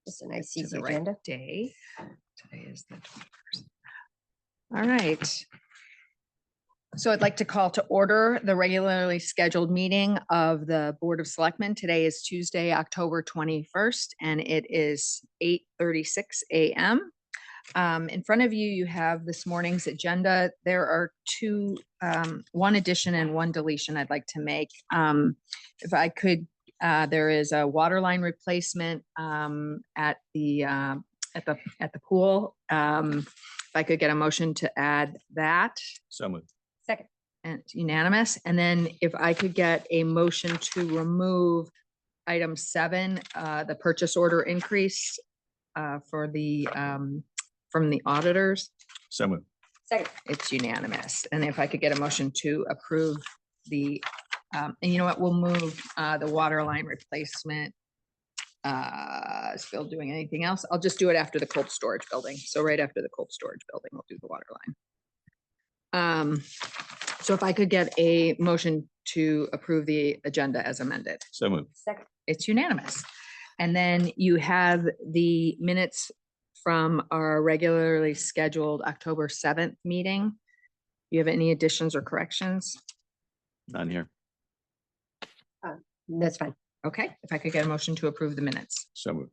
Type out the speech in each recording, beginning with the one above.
Just a nice to easy the right agenda. day. Today is the 21st. All right. So I'd like to call to order the regularly scheduled meeting of the Board of Selectmen. Today is Tuesday, October 21st, and it is 8:36 a.m. In front of you, you have this morning's agenda. There are one addition and one deletion I'd like to make. If I could, there is a water line replacement at the pool. If I could get a motion to add that. So moved. Second. And it's unanimous. And then if I could get a motion to remove item 7, the purchase order increase for the from the auditors. So moved. Second. It's unanimous. And if I could get a motion to approve the, and you know what, we'll move the water line replacement. Still doing anything else? I'll just do it after the cold storage building. So right after the cold storage building, we'll do the water line. So if I could get a motion to approve the agenda as amended. So moved. Second. It's unanimous. And then you have the minutes from our regularly scheduled October 7th meeting. You have any additions or corrections? None here. That's fine. Okay, if I could get a motion to approve the minutes. So moved.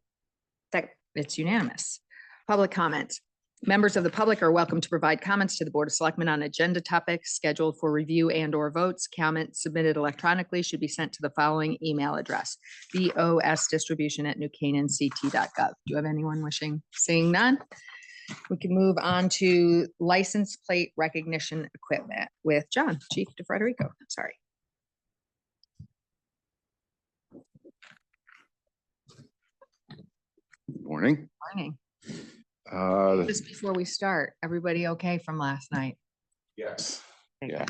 Second. It's unanimous. Public comment. Members of the public are welcome to provide comments to the Board of Selectmen on agenda topics scheduled for review and or votes. Comments submitted electronically should be sent to the following email address: bosdistribution@newcanaanct.gov. Do you have anyone wishing? Seeing none, we can move on to license plate recognition equipment with John, Chief DeFrederico. Sorry. Morning. Morning. Uh, Just before we start, everybody okay from last night? yes. Yeah.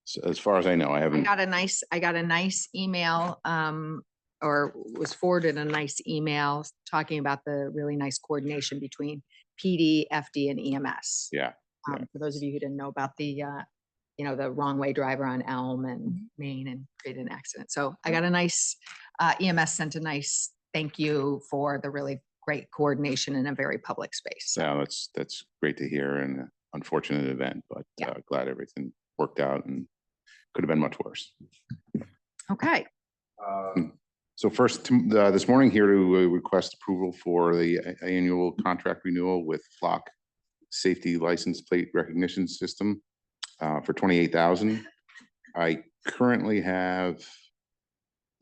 So as far as I know, I haven't. I got a nice email, or was forwarded a nice email talking about the really nice coordination between PD, FD, and EMS. Yeah. For those of you who didn't know about the, the wrong way driver on Elm and Main and created an accident. So I got a nice, EMS sent a nice thank you for the really great coordination in a very public space. So, Yeah, that's great to hear, and an unfortunate event, but Yeah. glad everything worked out, and could have been much worse. okay. So first, this morning here to request approval for the annual contract renewal with Flock Safety License Plate Recognition System for $28,000. I currently have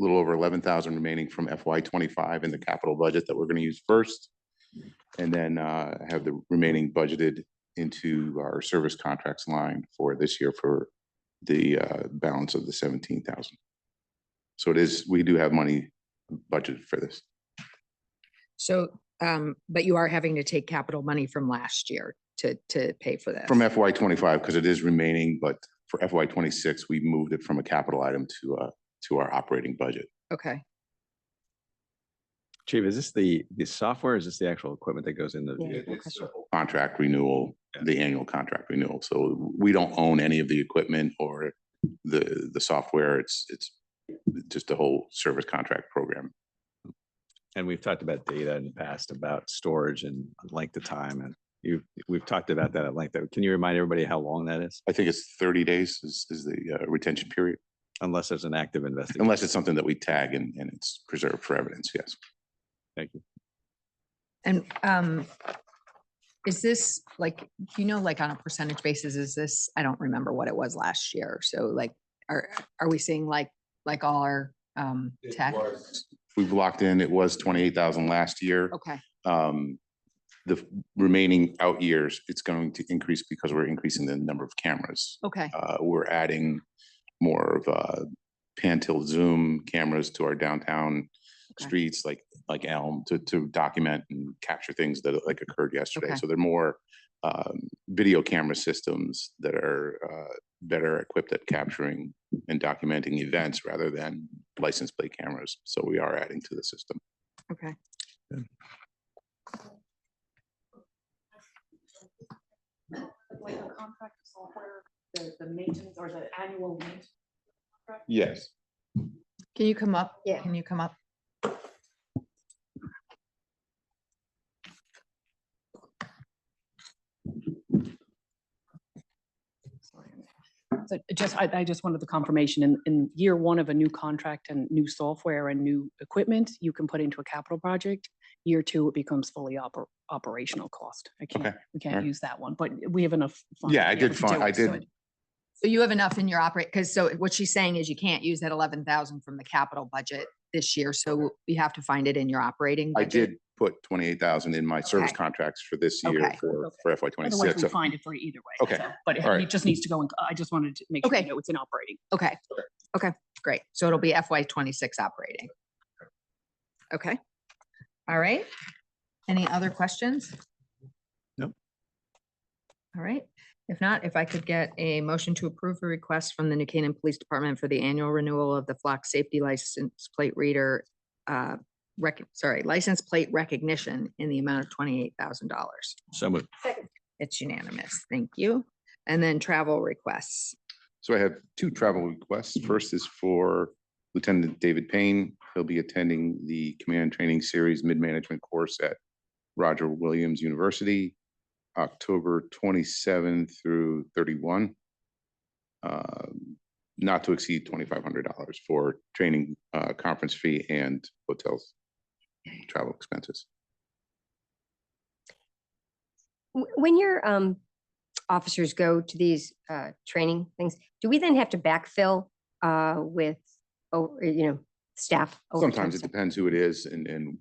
a little over 11,000 remaining from FY25 in the capital budget that we're going to use first, and then have the remaining budgeted into our service contracts line for this year for the balance of the 17,000. So we do have money budgeted for this. So, but you are having to take capital money from last year to pay for this. From FY25, because it is remaining, but for FY26, we moved it from a capital item to our operating budget. Okay. Chief, is this the software? Or is this the actual equipment that goes in the Yeah. vehicle? It's the contract renewal, the annual contract renewal. So we don't own any of the equipment or the software. It's just a whole service contract program. And we've talked about data in the past about storage and length of time, and we've talked about that at length. Can you remind everybody how long that is? I think it's 30 days is the retention period. Unless there's an active investigation. Unless it's something that we tag and it's preserved for evidence, yes. Thank you. And is this like, like on a percentage basis, is this, I don't remember what it was last year. So like, are we seeing like all our tech? We've locked in, it was 28,000 last year. Okay. The remaining out years, it's going to increase because we're increasing the number of cameras. Okay. We're adding more of pan tilt zoom cameras to our downtown streets, like Elm, to document and capture things that like occurred yesterday. Okay. So they're more video camera systems that are better equipped at capturing and documenting events rather than license plate cameras. So we are adding to the system. Okay. Yeah. Like the contract software, the maintenance or the annual maintenance contract? Yes. Can you come up? Yeah. Can you come up? So I just wanted the confirmation in year one of a new contract and new software and new equipment, you can put into a capital project. Year two, it becomes fully operational cost. We Alright. can't use that one, but we have enough. funds Yeah, to I be able did to find, do I it, so did, So you have enough in your operate, because so what she's saying is you can't use that 11,000 from the capital budget this year, so you have to find it in your operating I budget. did put 28,000 in my service Okay. contracts for this year Okay. for FY Otherwise, 26. we find it for you either way. Okay. so, But All it right. just needs to go in, I just wanted to make sure Okay. you know it's in operating. Okay, okay, great. So it'll be FY 26 operating. Okay, all right. Any other questions? Nope. All right, if not, if I could get a motion to approve a request from the New Canaan Police Department for the annual renewal of the flock safety license plate reader, license plate recognition in the amount of $28,000. So moved. It's unanimous. Thank you. And then travel requests. So I have two travel requests. First is for Lieutenant David Payne. He'll be attending the Command Training Series Mid-Management course at Roger Williams University, October 27 through 31. Not to exceed $2,500 for training, conference fee and hotels, travel expenses. When your officers go to these training things, do we then have to backfill with, staff? overtime Sometimes it staff? depends who it is and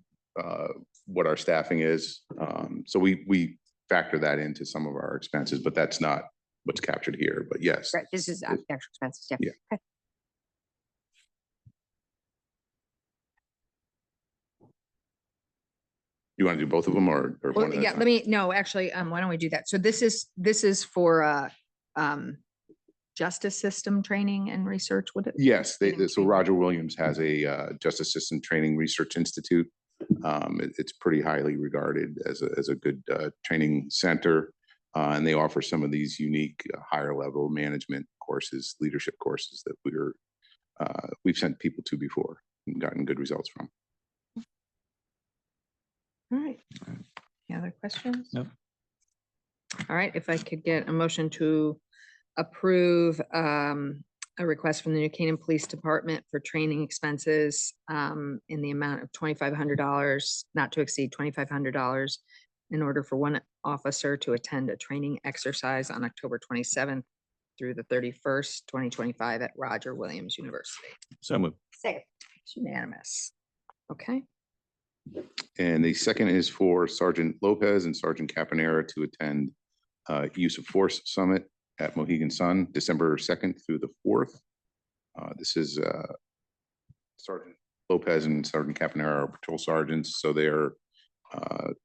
what our staffing is. So we factor that into some of our expenses, but that's not what's captured here. But yes, Right, this is actual expenses, yeah. Yeah. Okay. you want to do both of them or one Well, at a yeah, time? let me, no, actually, why don't we do that? So this is for justice system training and research, would it? Yes, Training so training. Roger Williams has a Justice System Training Research Institute. It's pretty highly regarded as a good training center. And they offer some of these unique higher level management courses, leadership courses that we've sent people to before and gotten good results from. All right. Any other questions? Nope. All right, if I could get a motion to approve a request from the New Canaan Police Department for training expenses in the amount of $2,500, not to exceed $2,500, in order for one officer to attend a training exercise on October 27th through the 31st, 2025 at Roger Williams University. So moved. Second. It's unanimous. Okay, And the second is for Sergeant Lopez and Sergeant Caponera to attend Use of Force Summit at Mohegan Sun, December 2nd through the 4th. This is Sergeant Lopez and Sergeant Caponera are patrol sergeants, so they're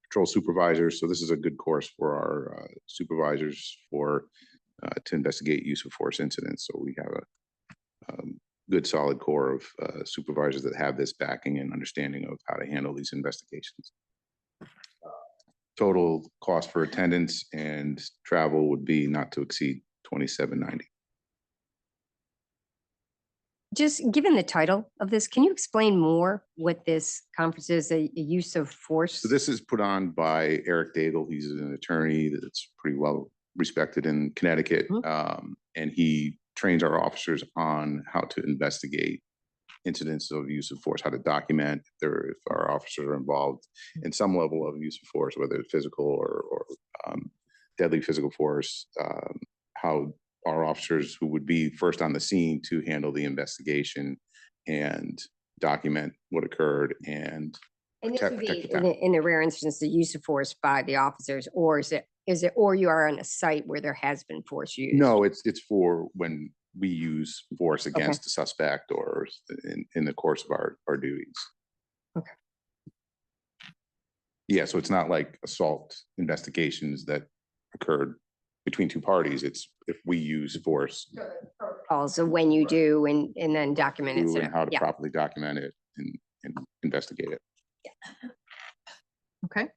patrol supervisors. So this is a good course for our supervisors to investigate use of force incidents. So we have a good solid core of supervisors that have this backing and understanding of how to handle these investigations. Total cost for attendance and travel would be not to exceed $2,790. Just given the title of this, can you explain more what this conference is, a use of force? So this is put on by Eric Daigle. He's an attorney that's pretty well respected in Connecticut. And he trains our officers on how to investigate incidents of use of force, how to document if our officers are involved in some level of use of force, whether it's physical or deadly physical force, how our officers who would be first on the scene to handle the investigation and document what occurred and And this would protect be the town. in the rare instance, the use of force by the officers, or is it, or you are on a site where there has been force used? No, it's for when we use force against a suspect or in the course of our duties. Okay. Yeah, so it's not like assault investigations that occurred between two parties. It's if we use force, Also, when you do and then document it. who so and how to yeah. properly document it and investigate it. okay.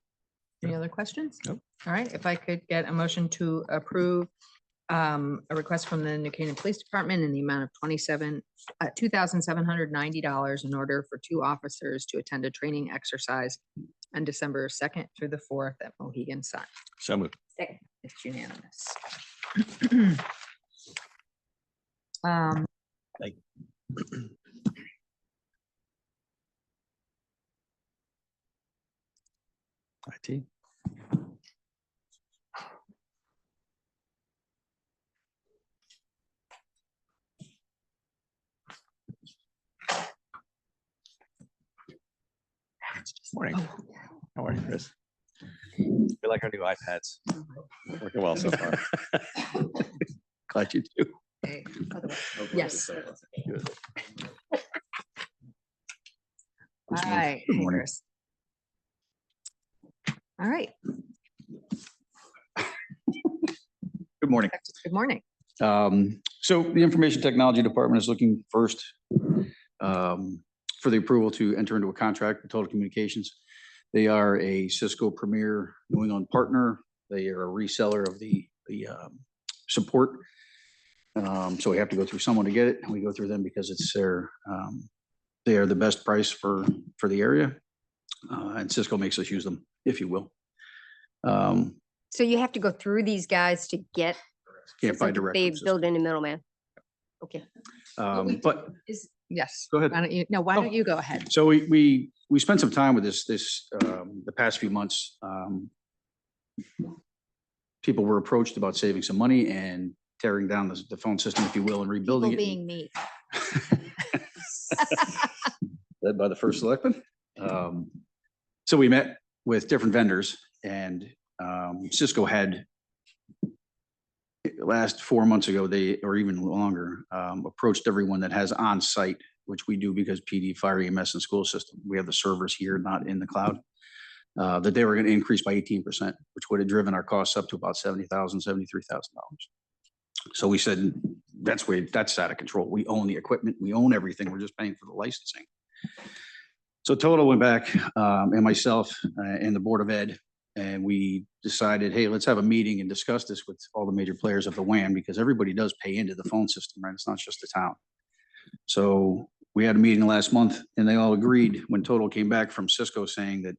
Any other questions? Nope. All right, if I could get a motion to approve a request from the New Canaan Police Department in the amount of $2,790 in order for two officers to attend a training exercise on December 2nd through the 4th at Mohegan Sun. So moved. Second. It's unanimous. Like. IT. Morning. How are you, Chris? We like our new iPads. Working well so far. Glad you do. Okay, yes. Good. All right. Good morning. Chris. All right. Good morning. Good morning. So the Information Technology Department is looking first for the approval to enter into a contract with Total Communications. They are a Cisco Premier New England partner. They are a reseller of the support. So we have to go through someone to get it. And we go through them because it's they are the best price for the area. And Cisco makes us use them, if you will. So you have to go through these guys to get. Can't buy something. direct. They from Cisco. build in a middleman. Okay. But Yes. Go ahead. Why don't you, no, why don't you go ahead? so we spent some time with this the past few months. People were approached about saving some money and tearing down the phone system, if you will, and rebuilding People it. being me. Led by the first selectman. So we met with different vendors and Cisco had last 4 months ago, or even longer, approached everyone that has on-site, which we do because PD, fire, EMS, and school system. We have the servers here, not in the cloud. That they were going to increase by 18%, which would have driven our costs up to about $70,000, $73,000. So we said, that's out of control. We own the equipment. We own everything. We're just paying for the licensing. So Total went back and myself and the Board of Ed, and we decided, hey, let's have a meeting and discuss this with all the major players of the WAN because everybody does pay into the phone system, right? It's not just the town. So we had a meeting last month and they all agreed when Total came back from Cisco saying that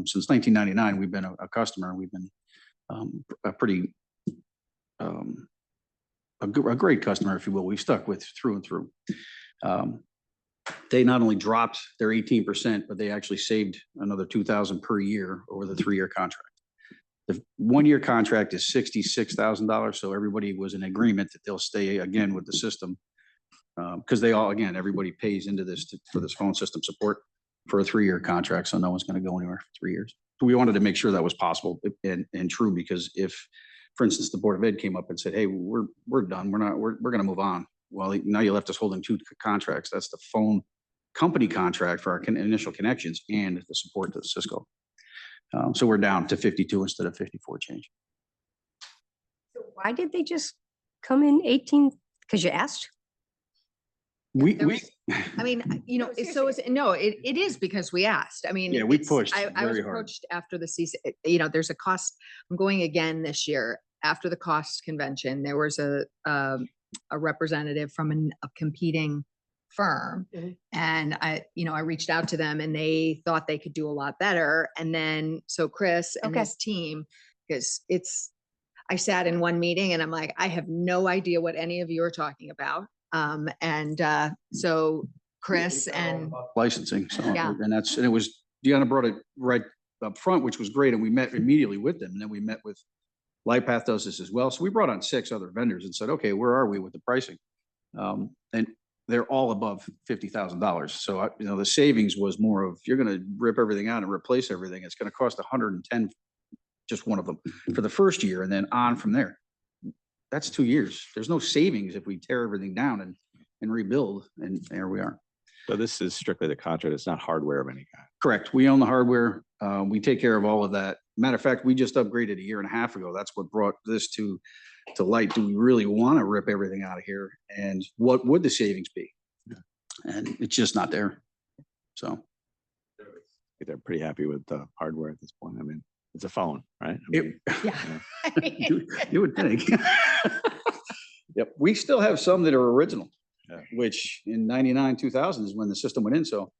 since 1999, we've been a customer. We've been a pretty, a great customer, if you will. We've stuck with through and through. They not only dropped their 18%, but they actually saved another $2,000 per year over the 3-year contract. The 1-year contract is $66,000. So everybody was in agreement that they'll stay again with the system. Because they all, again, everybody pays into this for this phone system support for a 3-year contract. So no one's going to go anywhere for 3 years. So we wanted to make sure that was possible and true, because if, for instance, the Board of Ed came up and said, hey, we're done. We're going to move on. Well, now you left us holding 2 contracts. That's the phone company contract for our initial connections and the support to Cisco. So we're down to 52 instead of 54 change. So why did they just come in 18? Because you asked? I mean, you know, it is because we asked. I mean, Yeah, we it's- pushed I was very hard. approached after the you know, there's a cost. I'm going again this year after the cost convention. There was a representative from a competing firm, Mhm. and I reached out to them and they thought they could do a lot better. And then so Chris and Okay. his team, because I sat in one meeting and I'm like, I have no idea what any of you are talking about. So Chris and Licensing. So, Yeah. and it was, Deanna brought it right up front, which was great. And we met immediately with them. And then we met with LightPath does this as well. So we brought on 6 other vendors and said, okay, where are we with the pricing? And they're all above $50,000. So, the savings was more of, you're going to rip everything out and replace everything. It's going to cost 110, just one of them for the first year. And then on from there, that's 2 years. There's no savings if we tear everything down and rebuild. And there we are. So this is strictly the contract. It's not hardware of any kind. Correct. We own the hardware. We take care of all of that. Matter of fact, we just upgraded a year and a half ago. That's what brought this to light. Do we really want to rip everything out of here? And what would the savings be? And it's just not there. So They're pretty happy with the hardware at this point. I mean, it's a phone, right? I It- mean, yeah. you would think. Yep. We still have some that are original, Yeah. which in 99, 2000 is when the system went in. So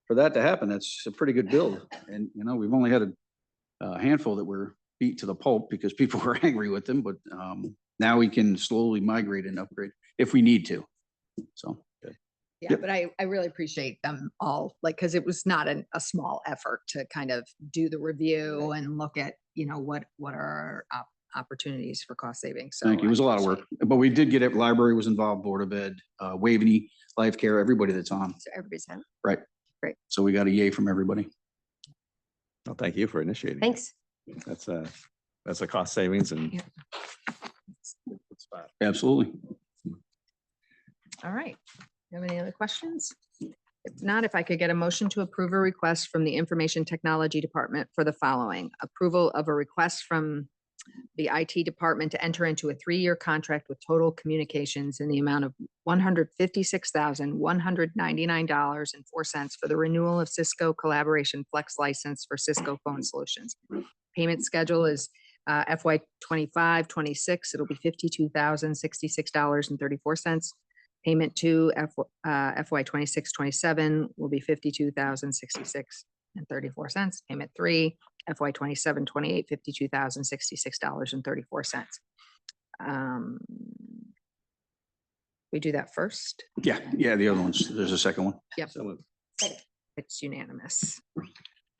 for that to happen, that's a pretty good build. And, we've only had a handful that were beat to the pulp because people were angry with them. But now we can slowly migrate and upgrade if we need to. So, Yeah, Yep. but I really appreciate them all, like, because it was not a small effort to kind of do the review and look at, what are our opportunities for cost savings. So thank you. It was a lot of work, but we did get it. Library was involved, Board of Ed, Waveney, Life Care, everybody that's on. So everybody's had, Right. Great. So we got a yay from everybody. Well, thank you for initiating. it. thanks. That's a cost savings and. Yeah. Good spot. Absolutely. All right. You have any other questions? If not, if I could get a motion to approve a request from the Information Technology Department for the following: approval of a request from the IT department to enter into a 3-year contract with Total Communications in the amount of $156,199.04 for the renewal of Cisco Collaboration Flex license for Cisco Phone Solutions. Payment schedule is FY 25-26. It'll be $52,066.34. Payment to FY 26-27 will be $52,066.34. Payment 3, FY 27-28, $52,066.34. We do that first. Yeah, the other ones, there's a second one. Yep, So moved. it's unanimous.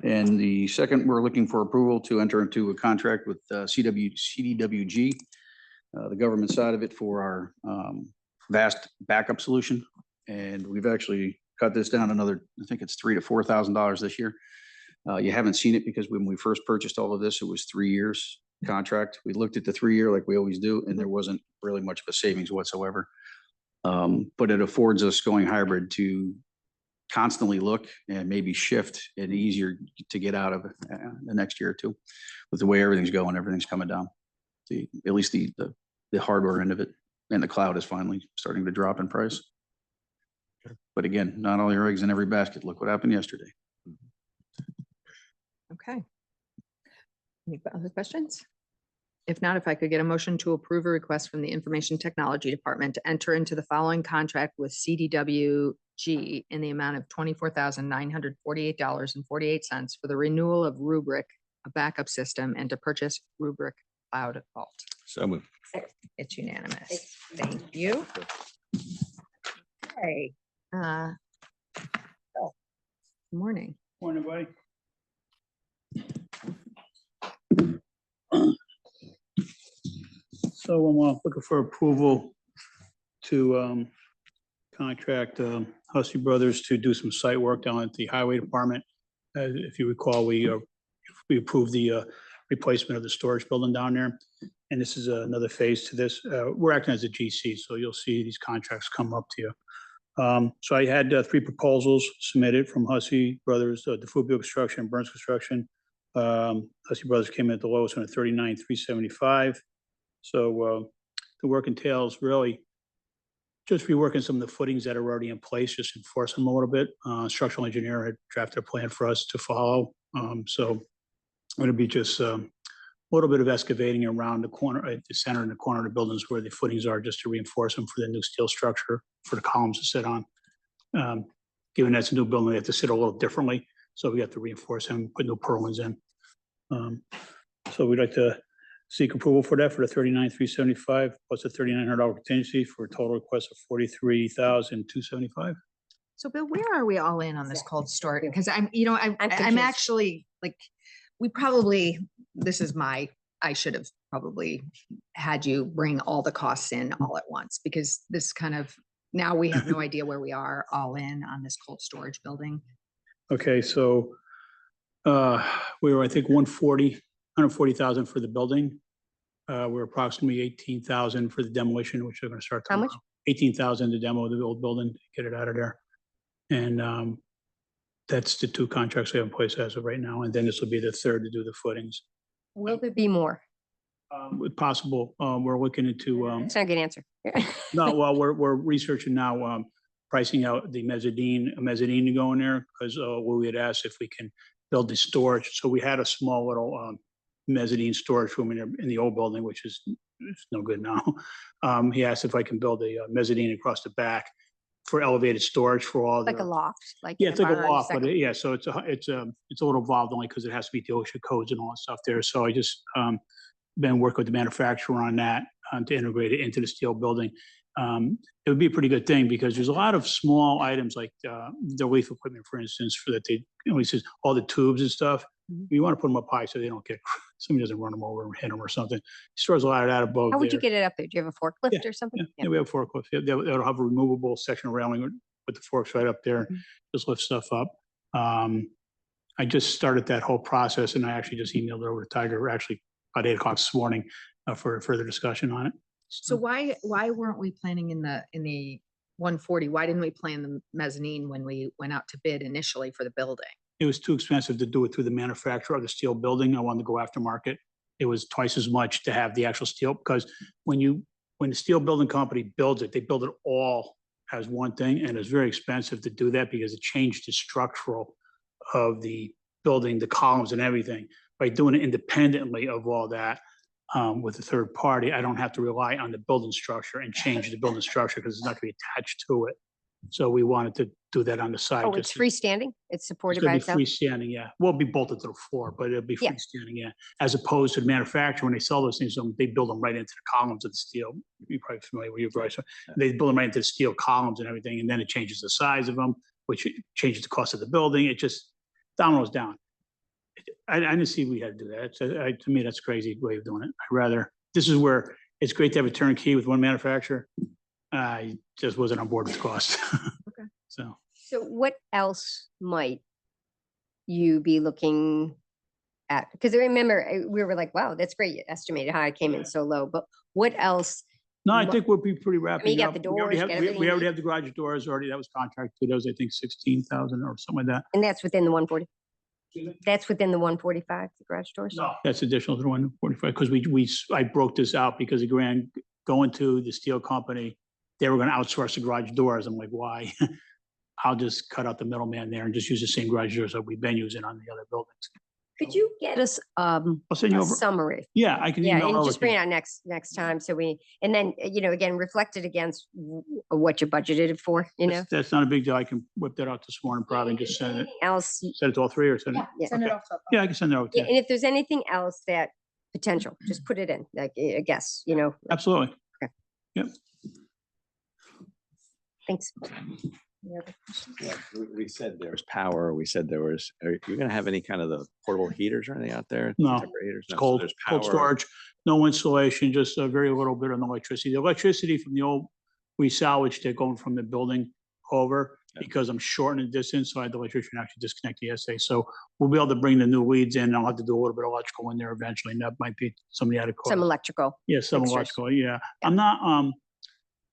And the second, we're looking for approval to enter into a contract with CDWG, the government side of it, for our vast backup solution. And we've actually cut this down another, I think it's $3,000 to $4,000 this year. You haven't seen it because when we first purchased all of this, it was 3 years contract. We looked at the 3-year like we always do, and there wasn't really much of a savings whatsoever. But it affords us going hybrid to constantly look and maybe shift and easier to get out of the next year or two with the way everything's going, everything's coming down. At least the hardware end of it, and the cloud is finally starting to drop in price. But again, not all your eggs in every basket. Look what happened yesterday. Okay. Any other questions? If not, if I could get a motion to approve a request from the Information Technology Department to enter into the following contract with CDWG in the amount of $24,948.48 for the renewal of Rubric, a backup system, and to purchase Rubric Cloud Vault. So moved. It's unanimous. Thank you. Okay. Good morning. Morning, buddy. So I'm looking for approval to contract Hussey Brothers to do some site work down at the Highway Department. If you recall, we approved the replacement of the storage building down there. And this is another phase to this. We're acting as a GC, so you'll see these contracts come up to you. So I had 3 proposals submitted from Hussey Brothers, DeFubio Construction and Burns Construction. Hussey Brothers came in at the lowest one at $39,375. So the work entails really just reworking some of the footings that are already in place, just enforce them a little bit. Structural engineer had drafted a plan for us to follow. So it'll be just a little bit of excavating around the corner, at the center and the corner of the buildings where the footings are, just to reinforce them for the new steel structure for the columns to sit on. Given that's a new building, they have to sit a little differently. So we have to reinforce them, put new purlins in. So we'd like to seek approval for that for the $39,375 plus a $3,900 contingency for a total request of $43,275. So Bill, where are we all in on this cold start? Because I'm confused. actually like, I should have probably had you bring all the costs in all at once, because this kind of, now we have no idea where we are all in on this cold storage building. Okay, so we were, I think, 140,000 for the building. We're approximately 18,000 for the demolition, which we're gonna start How tomorrow. much? 18,000 to demo the old building, get it out of there. And that's the 2 contracts we have in place as of right now. And then this will be the third to do the footings. Will there be more? If possible, we're looking into, It's not a good answer. no, well, we're researching now, pricing out the mezzanine to go in there, because we had asked if we can build the storage. So we had a small little mezzanine storage room in the old building, which is no good now. He asked if I can build a mezzanine across the back for elevated storage for all Like the. a loft, like. Yeah, in it's like a barn on the loft, but second- yeah, so it's a little involved only because it has to meet the OSHA codes and all that stuff there. So I just been working with the manufacturer on that to integrate it into the steel building. it would be a pretty good thing because there's a lot of small items like the leaf equipment, for instance, for that they, he says all the tubes and stuff. You want to put them up high so they don't get, somebody doesn't run them over and hit them or something. He stores a lot of that above How would you there. get it up there? Do you have a forklift or something? Yeah, we have forklifts. They'll have a removable section of railing with the forks right up there, just lift stuff up. I just started that whole process and I actually just emailed it over to Tiger, actually about 8 o'clock this morning for further discussion on it. So why weren't we planning in the 140? Why didn't we plan the mezzanine when we went out to bid initially for the building? It was too expensive to do it through the manufacturer of the steel building. I wanted to go aftermarket. It was twice as much to have the actual steel because when the steel building company builds it, they build it all as one thing. And it's very expensive to do that because it changed the structural of the building, the columns and everything. By doing it independently of all that with a third party, I don't have to rely on the building structure and change the building structure because it's not going to be attached to it. So we wanted to do that on the side. Oh, it's just freestanding? It's It's supported by gonna be itself? freestanding, yeah. Will be bolted to the floor, but it'll be Yeah. freestanding, yeah. As opposed to the manufacturer, when they sell those things, they build them right into the columns of the steel. You're probably familiar with your price. They build them right into the steel columns and everything, and then it changes the size of them, which changes the cost of the building. It just dominoes down. I didn't see we had to do that. To me, that's a crazy way of doing it. This is where it's great to have a turnkey with one manufacturer. I just wasn't on board with cost. Okay. So what else might you be looking at? Because I remember we were like, wow, that's great. You estimated how it came in so low, but what else? No, I think we'll be pretty wrapping you got up. the We already doors, have, got we everything we you already need? have the garage doors already. That was contracted. That was, I think, 16,000 or something like that. And that's within the 140? That's within the 145, the garage doors? No, that's additional to the 145, because I broke this out because going to the steel company, they were gonna outsource the garage doors. I'm like, why? I'll just cut out the middleman there and just use the same garage doors that we've been using on the other buildings. Could you get us I'll send you a over. summary? Yeah, I can Yeah, email and over just to bring you. it out next time. So and then, again, reflect it against what you budgeted it for, That's not a big deal. I can whip that out this morning probably and just send it. else. Send it to all three or send it? Yeah. Send it Okay. off. Yeah, I can send it over to Yeah, you. and if there's anything else that potential, just put it in, like a guess, like, Absolutely. thanks. Yeah, we said there was power. We said there was, are you gonna have any kind of the portable heaters or anything out there? No, Temporary heaters? It's No, so cold, there's cold power. storage, no installation, just a very little bit on electricity. The electricity from the old, we salvaged it going from the building over Yeah. because I'm short in the distance, so I had the electrician actually disconnect the SA. So we'll be able to bring the new leads in. I'll have to do a little bit of electrical in there eventually, and that might be somebody had to call. Some electrical. Yeah, some fixtures. electrical, yeah. I'm not,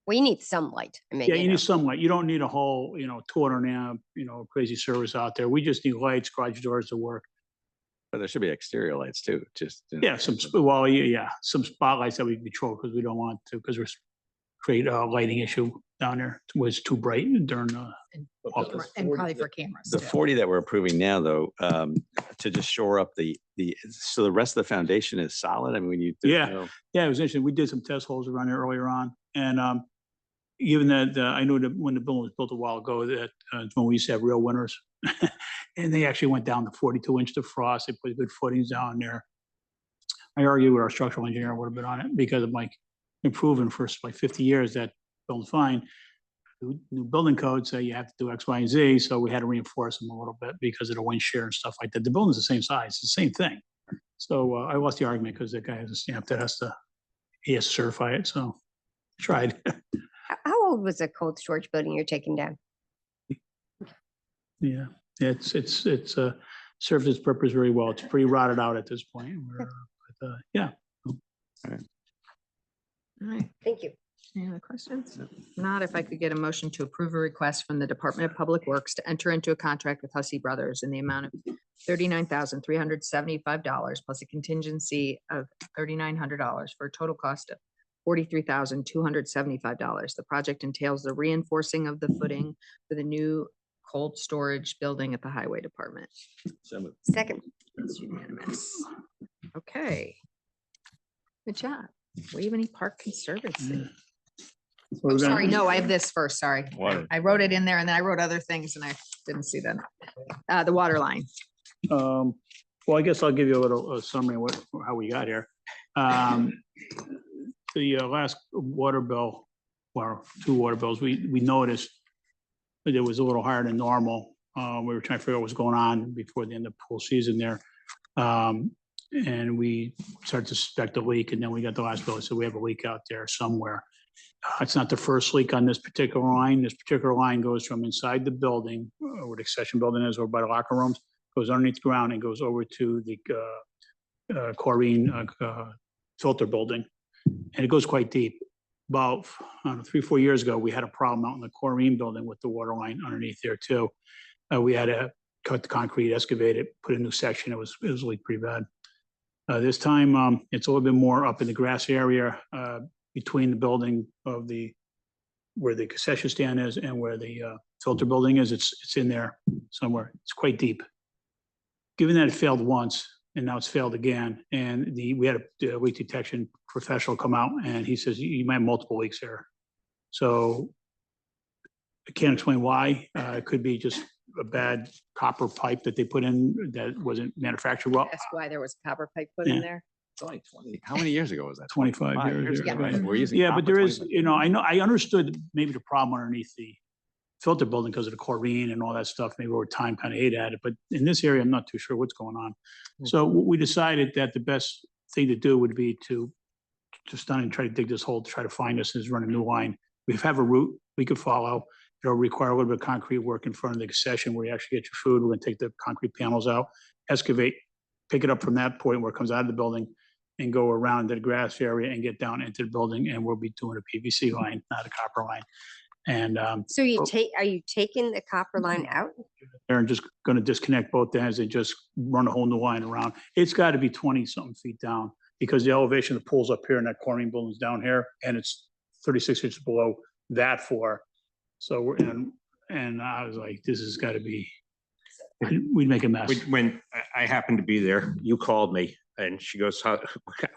Well, you need some light. I mean, yeah, you need some light. You don't need a whole, 200 amp, crazy service out there. We just need lights, garage doors to work. But there should be exterior lights too, just. Yeah, some spotlights that we control because we don't want to, because we're create a lighting issue down there. It was too bright during And probably for cameras The too. 40 that we're approving now, though, to just shore up so the rest of the foundation is solid. I mean, Yeah. Yeah, it was interesting. We did some test holes around there earlier on. And given that I know that when the building was built a while ago, that when we used to have real winters. And they actually went down to 42 inch defrost. They put good footings down there. I argue with our structural engineer a little bit on it because I'm like, improving for like 50 years that building's fine. New building codes say you have to do X, Y, and Z. So we had to reinforce them a little bit because of the wind shear and stuff like that. The building's the same size, it's the same thing. So I lost the argument because that guy has a stamp that he has to certify it. So I tried. How old was the cold storage building you're taking down? Yeah, it's served its purpose very well. It's pretty rotted out at this point. Yeah. All right. Thank you. Any other questions? Not, if I could get a motion to approve a request from the Department of Public Works to enter into a contract with Hussey Brothers in the amount of $39,375 plus a contingency of $3,900 for a total cost of $43,275. The project entails the reinforcing of the footing for the new cold storage building at the Highway Department. Second. It's unanimous. Okay. Good job. Waveney Park Conservancy. Oh, sorry, no, I have this first, sorry. Water. I wrote it in there and then I wrote other things and I didn't see them. The water line. Well, I guess I'll give you a little summary of how we got here. The last water bill two water bills. We noticed that it was a little higher than normal. We were trying to figure out what's going on before the end of pool season there. And we started to suspect a leak, and then we got the last bill. So we have a leak out there somewhere. It's not the first leak on this particular line. This particular line goes from inside the building, where the accession building is, or by the locker rooms, goes underneath the ground and goes over to the chlorine filter building. And it goes quite deep. About 3-4 years ago, we had a problem out in the chlorine building with the water line underneath there too. We had to cut the concrete, excavate it, put a new section. It was leaked pretty bad. This time, it's a little bit more up in the grass area between the building of where the concession stand is and where the filter building is. It's in there somewhere. It's quite deep. Given that it failed once and now it's failed again, and we had a leak detection professional come out, and he says you might have multiple leaks there. So I can't explain why. It could be just a bad copper pipe that they put in that wasn't manufactured well. That's why there was copper pipe put in Yeah. there. It's only 20, how many years ago was that? 25 years, ago, yeah. right? We're using Yeah, but copper there is, 25 I understood maybe the problem underneath the filter building because of the chlorine and all that stuff, maybe over time kind of ate at it, but in this area, I'm not too sure what's going on. So we decided that the best thing to do would be to just down and try to dig this hole, to try to find us and run a new line. We have a route we could follow. It'll require a little bit of concrete work in front of the concession where you actually get your food. We're gonna take the concrete panels out, excavate, pick it up from that point where it comes out of the building and go around the grass area and get down into the building, and we'll be doing a PVC line, not a copper line. And So are you taking the copper line out? they're just gonna disconnect both ends and just run a whole new line around. It's gotta be 20-something feet down because the elevation of the pool's up here and that chlorine building's down here, and it's 36 inches below that floor. So we're in, and I was like, this has gotta be, we'd make a mess. When I happened to be there, you called me and she goes,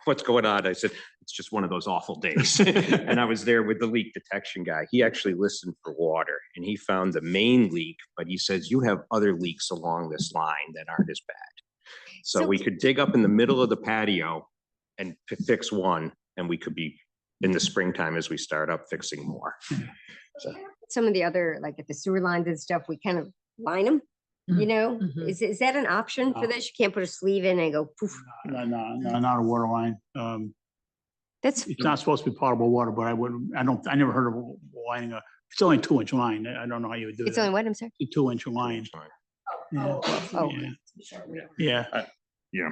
what's going on? I said, it's just one of those awful days. And I was there with the leak detection guy. He actually listened for water and he found the main leak, but he says, you have other leaks along this line that aren't as bad. So we could dig up in the middle of the patio and fix one, and we could be in the springtime as we start up fixing more. So. Some of the other, like at the sewer lines and stuff, we kind of line them, you know? Is that an option for this? You can't put a sleeve in and go poof. No, not a water line. That's, It's not supposed to be potable water, but I never heard of lining it's only a 2-inch line. I don't know how you would do it's that. only what, I'm sorry? A 2-inch line. Yeah. Oh. Yeah. Yeah.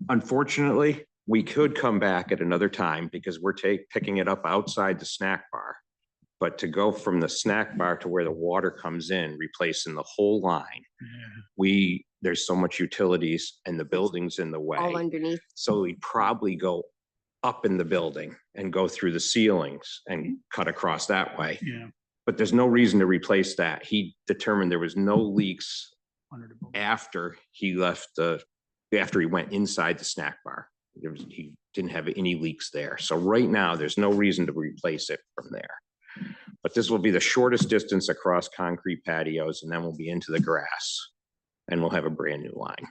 Unfortunately, we could come back at another time because we're picking it up outside the snack bar. But to go from the snack bar to where the water comes in, replacing the whole line, there's so much utilities and the building's in the way. All underneath. So we probably go up in the building and go through the ceilings and cut across that way. Yeah. But there's no reason to replace that. He determined there was no leaks Under the building. after he after he went inside the snack bar. He didn't have any leaks there. So right now, there's no reason to replace it from there. But this will be the shortest distance across concrete patios, and then we'll be into the grass and we'll have a brand new line.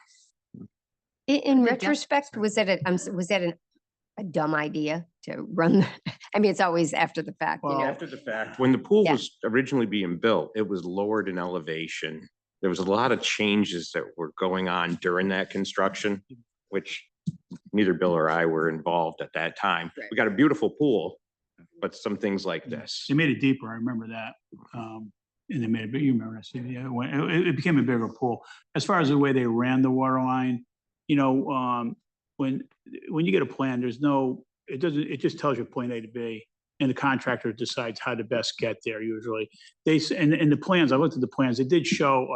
In retrospect, was that a dumb idea to run? I mean, it's always after the fact, you know? After the fact, when the pool Yeah. was originally being built, it was lowered in elevation. There was a lot of changes that were going on during that construction, which neither Bill or I were involved at that time. Right. We got a beautiful pool, but some things like this. They made it deeper. I remember that. And they made it, you remember that, Steve? Yeah, it became a bigger pool. As far as the way they ran the water line, you know, when you get a plan, it just tells you point A to B, and the contractor decides how to best get there usually. And the plans, I looked at the plans, they did show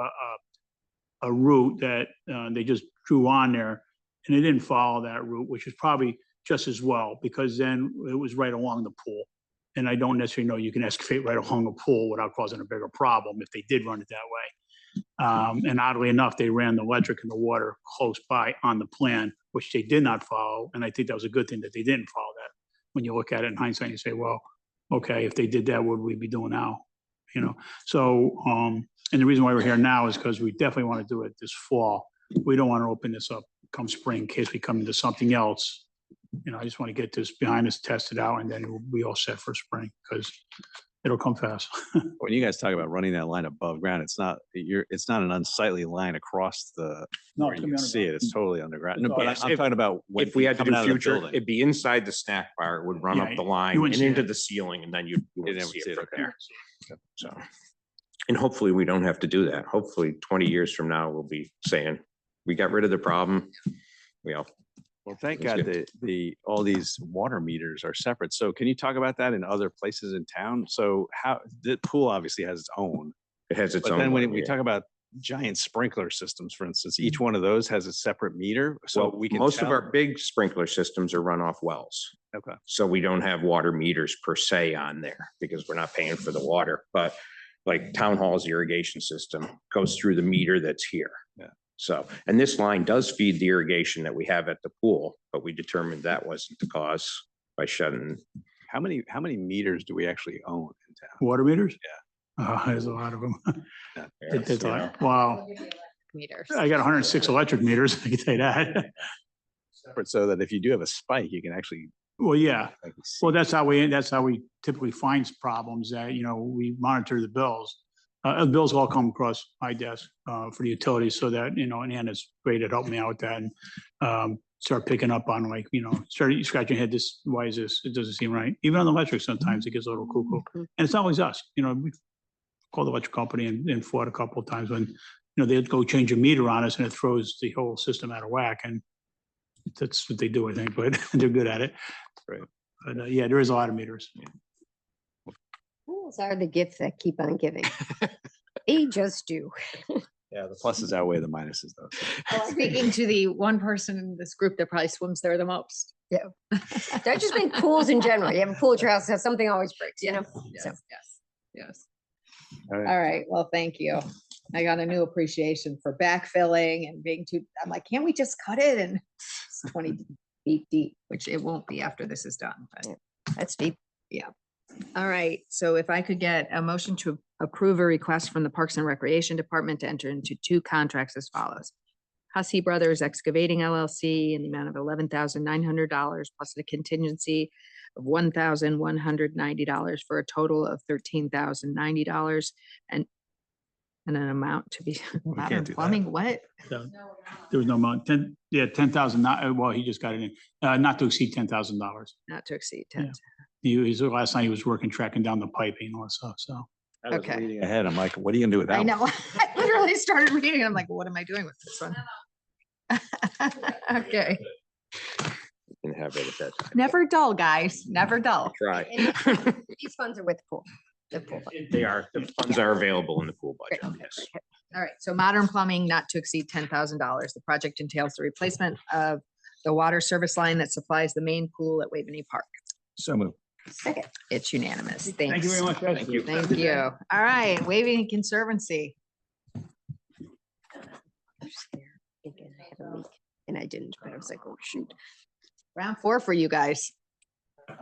a route that they just drew on there, and they didn't follow that route, which is probably just as well, because then it was right along the pool. And I don't necessarily know you can excavate right along a pool without causing a bigger problem if they did run it that way. And oddly enough, they ran the electric and the water close by on the plan, which they did not follow. And I think that was a good thing that they didn't follow that. When you look at it in hindsight, you say, well, okay, if they did that, what would we be doing now? You know, so, and the reason why we're here now is because we definitely want to do it this fall. We don't want to open this up come spring in case we come into something else I just want to get this behind us, test it out, and then we'll be all set for spring, because it'll come fast. When you guys talk about running that line above ground, it's not an unsightly line across the, No, where it's you gonna can be see it. underground. It's totally underground. It's No, all- but Yes, I'm talking about when If we had to coming do out of the future, building. it'd be inside the snack bar, it would run Yeah, up the you line wouldn't and see into it. the ceiling, and then you You'd wouldn't never see see it it, from okay. there. So, and hopefully we don't have to do that. Hopefully 20 years from now, we'll be saying, we got rid of the problem. Well, thank That's God all these water meters are separate. So can you talk about that in other places in town? So how, the pool obviously has its own, It has its but own. then when one, we yeah. talk about giant sprinkler systems, for instance, each one of those has a separate meter. So Well, we can most of tell- our big sprinkler systems are run off wells. Okay. So we don't have water meters per se on there because we're not paying for the water. But like Town Hall's irrigation system goes through the meter that's here. Yeah. So, and this line does feed the irrigation that we have at the pool, but we determined that wasn't the cause by shutting. How many meters do we actually own in town? Water meters? Yeah. There's a lot of them. It's a lot. Wow. Meters. I got 106 electric meters, I can tell you that. Separate, so that if you do have a spike, you can actually. Well, yeah. like, see. Well, that's how we typically find problems that, we monitor the bills. The bills all come across my desk for the utilities, so that, and Anna's great at helping me out with that, and start picking up on, like, start scratching your head, why is this? It doesn't seem right. Even on the electric, sometimes it gets a little cuckoo. And it's not always us, we called the electric company and fought a couple of times when, they'd go change a meter on us and it throws the whole system out of whack, and that's what they do, I think, but they're good at it. Right. But yeah, there is a lot of meters. Pools are the gift that keep on giving. They just do. Yeah, the pluses outweigh the minuses though. so. Speaking to the one person in this group that probably swims there the most. I just mean pools in general. You have a pool at your house, something always breaks, So- Yes. All right. All right, well, thank you. I got a new appreciation for backfilling and being I'm like, can't we just cut it? And it's 20 feet deep, which it won't be after this is done, but. That's deep. All right, so if I could get a motion to approve a request from the Parks and Recreation Department to enter into 2 contracts as follows. Hussey Brothers Excavating LLC in the amount of $11,900 plus a contingency of $1,190 for a total of $13,090 and an amount to be modern do that. plumbing, what? So, there was no amount, 10,000, well, he just got it in, not to exceed $10,000. Not to exceed 10. Last night he was working, tracking down the piping and all that stuff, so. I was Okay. reading ahead. I'm like, what are you gonna do with that? I one? know, I literally started reading, I'm like, what am I doing with this one? Okay, You can have it at that time. never dull, guys, never dull. Try. And these funds are with the pool. The pool fund. They are, the funds are available in the pool budget, Great. yes. All right, so modern plumbing not to exceed $10,000. The project entails the replacement of the water service line that supplies the main pool at Waveney Park. So moved. Second. It's unanimous. Thanks. Thank you very much, guys. Thank you. Thank you. All right, Waveney Conservancy. Thinking I had a leak, and I didn't, but I was like, oh, shoot. Round 4 for you guys. I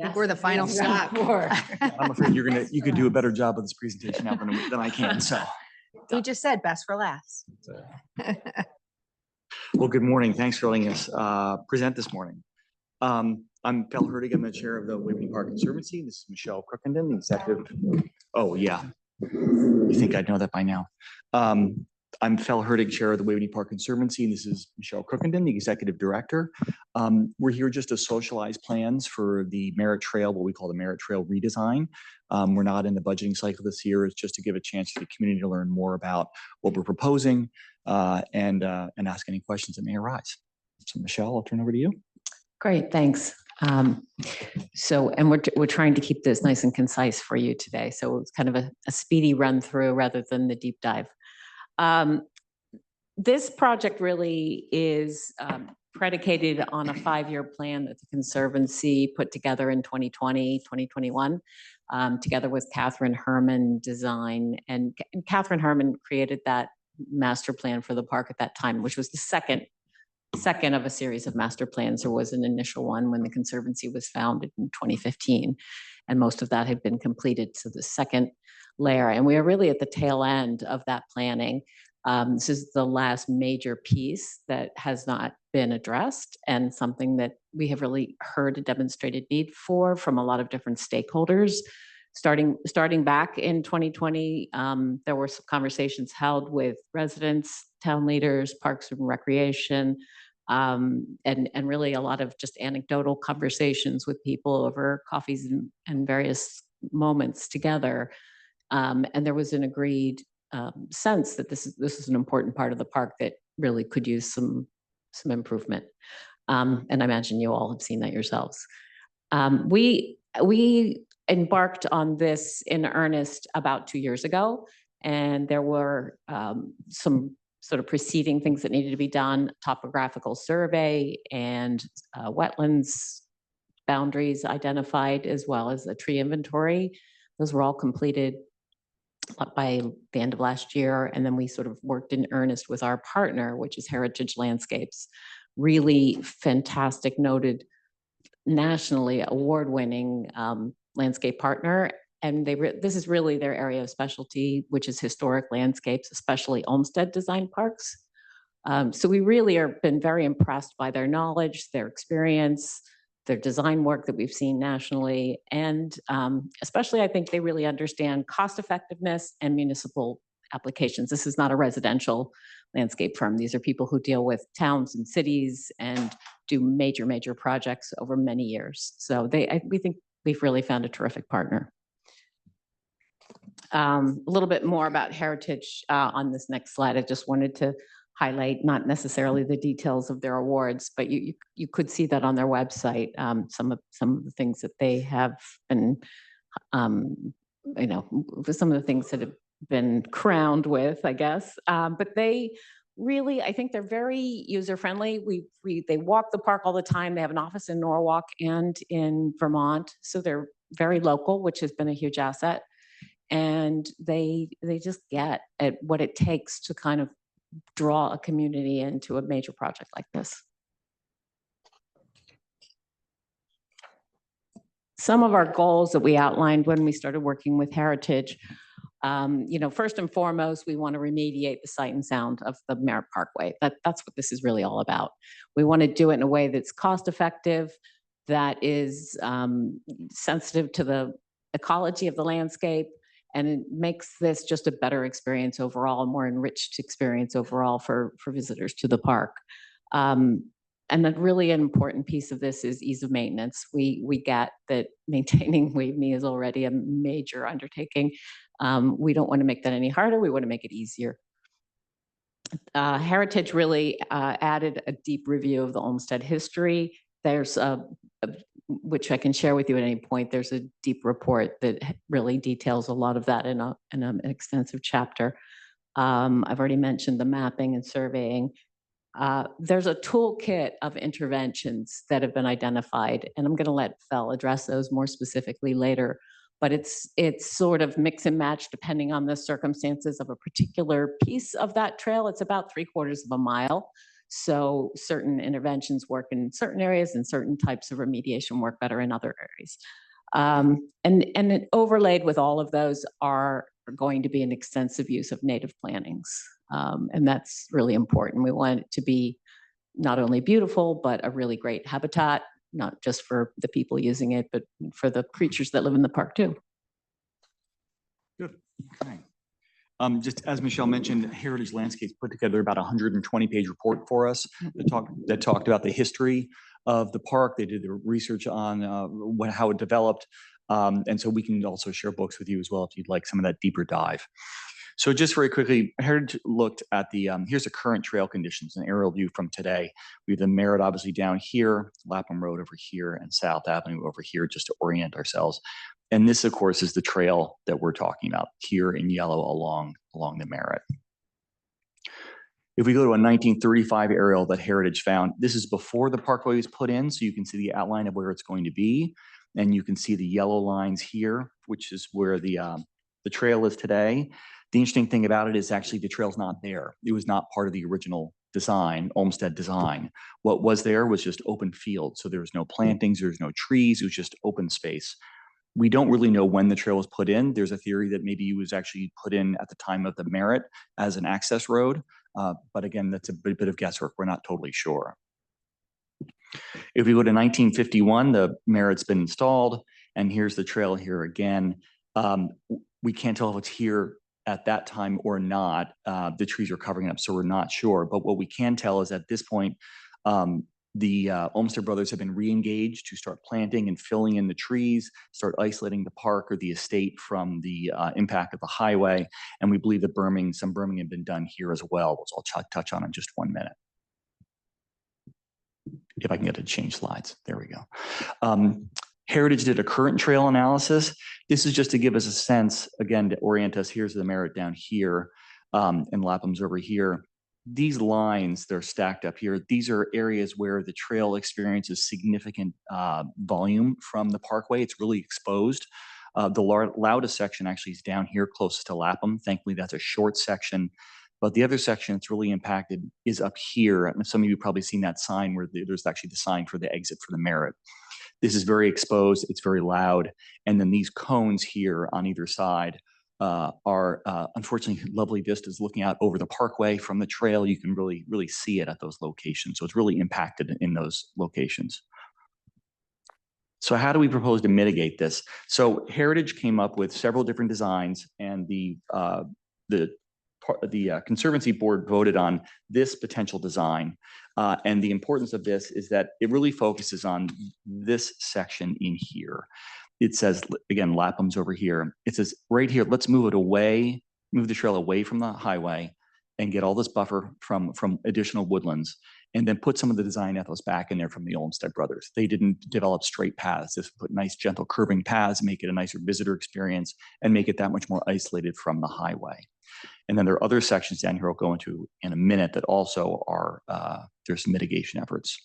think we're the final stop. I'm afraid you could do a better job of this presentation now than I can, so. You just said best for last. Well, good morning. Thanks for letting us present this morning. I'm Phil Hurtig. I'm the chair of the Waveney Park Conservancy. This is Michelle Crookenden, the executive. Oh, yeah. You think I'd know that by now. I'm Phil Hurtig, chair of the Waveney Park Conservancy, and this is Michelle Crookenden, the executive director. We're here just to socialize plans for the Merritt Trail, what we call the Merritt Trail redesign. We're not in the budgeting cycle this year. It's just to give a chance to the community to learn more about what we're proposing and ask any questions that may arise. So Michelle, I'll turn over to you. Great, thanks. And we're trying to keep this nice and concise for you today. So it's kind of a speedy run through rather than the deep dive. This project really is predicated on a 5-year plan that the Conservancy put together in 2020, 2021, together with Catherine Herman Design. And Catherine Herman created that master plan for the park at that time, which was the second of a series of master plans. There was an initial one when the Conservancy was founded in 2015, and most of that had been completed to the second layer. And we are really at the tail end of that planning. This is the last major piece that has not been addressed and something that we have really heard a demonstrated need for from a lot of different stakeholders. Starting back in 2020, there were some conversations held with residents, town leaders, Parks and Recreation, and really a lot of just anecdotal conversations with people over coffees and various moments together. And there was an agreed sense that this is an important part of the park that really could use some improvement. And I imagine you all have seen that yourselves. We embarked on this in earnest about 2 years ago, and there were some sort of preceding things that needed to be done, topographical survey and wetlands boundaries identified, as well as a tree inventory. Those were all completed by the end of last year. And then we sort of worked in earnest with our partner, which is Heritage Landscapes, really fantastic, noted, nationally award-winning landscape partner. And this is really their area of specialty, which is historic landscapes, especially Olmsted design parks. So we really are been very impressed by their knowledge, their experience, their design work that we've seen nationally. And especially, I think they really understand cost effectiveness and municipal applications. This is not a residential landscape firm. These are people who deal with towns and cities and do major projects over many years. So we think we've really found a terrific partner. A little bit more about Heritage on this next slide. I just wanted to highlight not necessarily the details of their awards, but you could see that on their website. Some of the things that they have been, some of the things that have been crowned with, I guess. But they really, I think they're very user friendly. They walk the park all the time. They have an office in Norwalk and in Vermont, so they're very local, which has been a huge asset. And they just get at what it takes to kind of draw a community into a major project like this. Some of our goals that we outlined when we started working with Heritage, first and foremost, we want to remediate the sight and sound of the Merritt Parkway. That's what this is really all about. We want to do it in a way that's cost effective, that is sensitive to the ecology of the landscape, and it makes this just a better experience overall, a more enriched experience overall for visitors to the park. And a really important piece of this is ease of maintenance. We get that maintaining Wave Me is already a major undertaking. We don't want to make that any harder. We want to make it easier. Heritage really added a deep review of the Olmsted history. There's which I can share with you at any point. There's a deep report that really details a lot of that in an extensive chapter. I've already mentioned the mapping and surveying. There's a toolkit of interventions that have been identified, and I'm going to let Fel address those more specifically later. But it's sort of mix and match depending on the circumstances of a particular piece of that trail. It's about 3/4 of a mile. So certain interventions work in certain areas and certain types of remediation work better in other areas. And overlaid with all of those are going to be an extensive use of native plantings. And that's really important. We want it to be not only beautiful, but a really great habitat, not just for the people using it, but for the creatures that live in the park too. Good. Okay. Just as Michelle mentioned, Heritage Landscapes put together about a 120-page report for us that talked about the history of the park. They did the research on how it developed. And so we can also share books with you as well if you'd like some of that deeper dive. So just very quickly, Heritage looked at the, here's the current trail conditions, an aerial view from today. We have the Merritt obviously down here, Lapham Road over here, and South Avenue over here, just to orient ourselves. And this, of course, is the trail that we're talking about here in yellow along the Merritt. If we go to a 1935 aerial that Heritage found, this is before the parkway was put in, so you can see the outline of where it's going to be. And you can see the yellow lines here, which is where the trail is today. The interesting thing about it is actually the trail's not there. It was not part of the original design, Olmsted design. What was there was just open field. So there was no plantings, there was no trees, it was just open space. We don't really know when the trail was put in. There's a theory that maybe it was actually put in at the time of the merit as an access road. But again, that's a bit of guesswork. We're not totally sure. If we go to 1951, the merit's been installed, and here's the trail here again. We can't tell if it's here at that time or not. The trees are covering it up, so we're not sure. But what we can tell is at this point, the Olmsted brothers have been re-engaged to start planting and filling in the trees, start isolating the park or the estate from the impact of the highway. And we believe that some berming had been done here as well, which I'll touch on in just 1 minute. If I can get to change slides. There we go. Heritage did a current trail analysis. This is just to give us a sense, again, to orient us. Here's the merit down here, and Lapham's over here. These lines, they're stacked up here. These are areas where the trail experiences significant volume from the parkway. It's really exposed. The loudest section actually is down here closest to Lapham. Thankfully, that's a short section. But the other section that's really impacted is up here. And some of you have probably seen that sign where there's actually the sign for the exit for the merit. This is very exposed. It's very loud. And then these cones here on either side are unfortunately lovely vistas looking out over the parkway from the trail. You can really see it at those locations. So it's really impacted in those locations. So how do we propose to mitigate this? So Heritage came up with several different designs, and the Conservancy Board voted on this potential design. And the importance of this is that it really focuses on this section in here. It says, again, Lapham's over here. It says right here, let's move the trail away from the highway and get all this buffer from additional woodlands, and then put some of the design ethos back in there from the Olmsted brothers. They didn't develop straight paths. Just put nice, gentle curving paths, make it a nicer visitor experience, and make it that much more isolated from the highway. And then there are other sections down here I'll go into in a minute that also are, there's some mitigation efforts.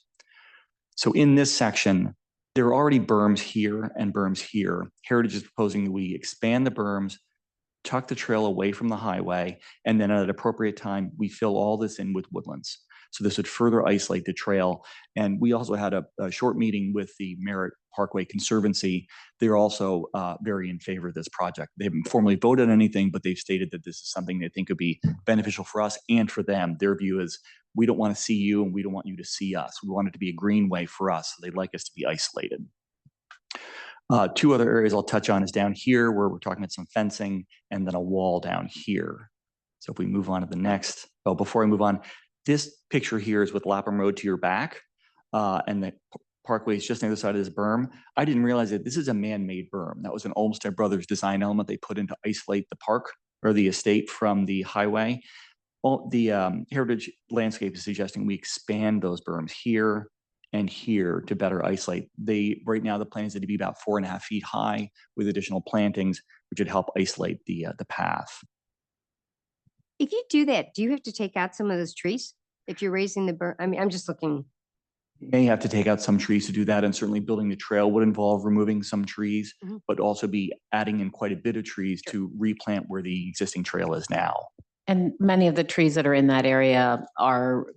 So in this section, there are already berms here and berms here. Heritage is proposing that we expand the berms, tuck the trail away from the highway, and then at an appropriate time, we fill all this in with woodlands. So this would further isolate the trail. And we also had a short meeting with the Merritt Parkway Conservancy. They're also very in favor of this project. They haven't formally voted on anything, but they've stated that this is something they think would be beneficial for us and for them. Their view is, we don't want to see you and we don't want you to see us. We want it to be a greenway for us. So they'd like us to be isolated. Two other areas I'll touch on is down here where we're talking about some fencing, and then a wall down here. So if we move on to the next, before I move on, this picture here is with Lapham Road to your back, and the parkway is just on the other side of this berm. I didn't realize that this is a man-made berm. That was an Olmsted Brothers design element they put in to isolate the park or the estate from the highway. Well, the Heritage Landscape is suggesting we expand those berms here and here to better isolate. Right now the plan is to be about 4.5 feet high with additional plantings, which would help isolate the path. If you do that, do you have to take out some of those trees if you're raising the berm? I mean, I'm just looking. You may have to take out some trees to do that, and certainly building the trail would involve removing some trees, but also be adding in quite a bit of trees to replant where the existing trail is now. And many of the trees that are in that area are,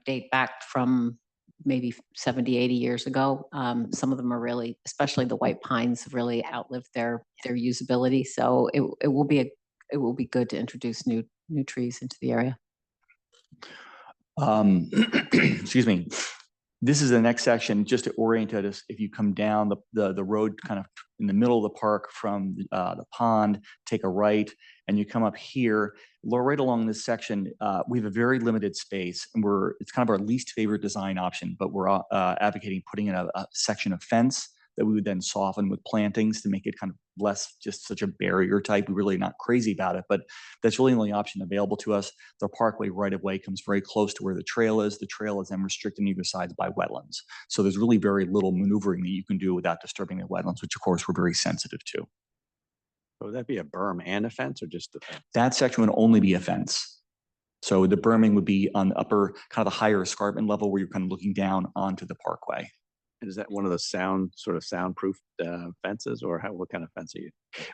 date back from maybe 70, 80 years ago. Some of them are really, especially the white pines, have really outlived their usability. So it will be good to introduce new trees into the area. Excuse me. This is the next section, just to orient us. If you come down the road kind of in the middle of the park from the pond, take a right, and you come up here, right along this section, we have a very limited space, and it's kind of our least favorite design option, but we're advocating putting in a section of fence that we would then soften with plantings to make it kind of less just such a barrier type. We're really not crazy about it, but that's really the only option available to us. The parkway right of way comes very close to where the trail is. The trail is then restricted on either side by wetlands. So there's really very little maneuvering that you can do without disturbing the wetlands, which of course we're very sensitive to. Would that be a berm and a fence, or just the fence? That section would only be a fence. So the berming would be on the upper, kind of the higher escarpment level where you're kind of looking down onto the parkway. And is that one of the soundproof fences, or what kind of fence are you?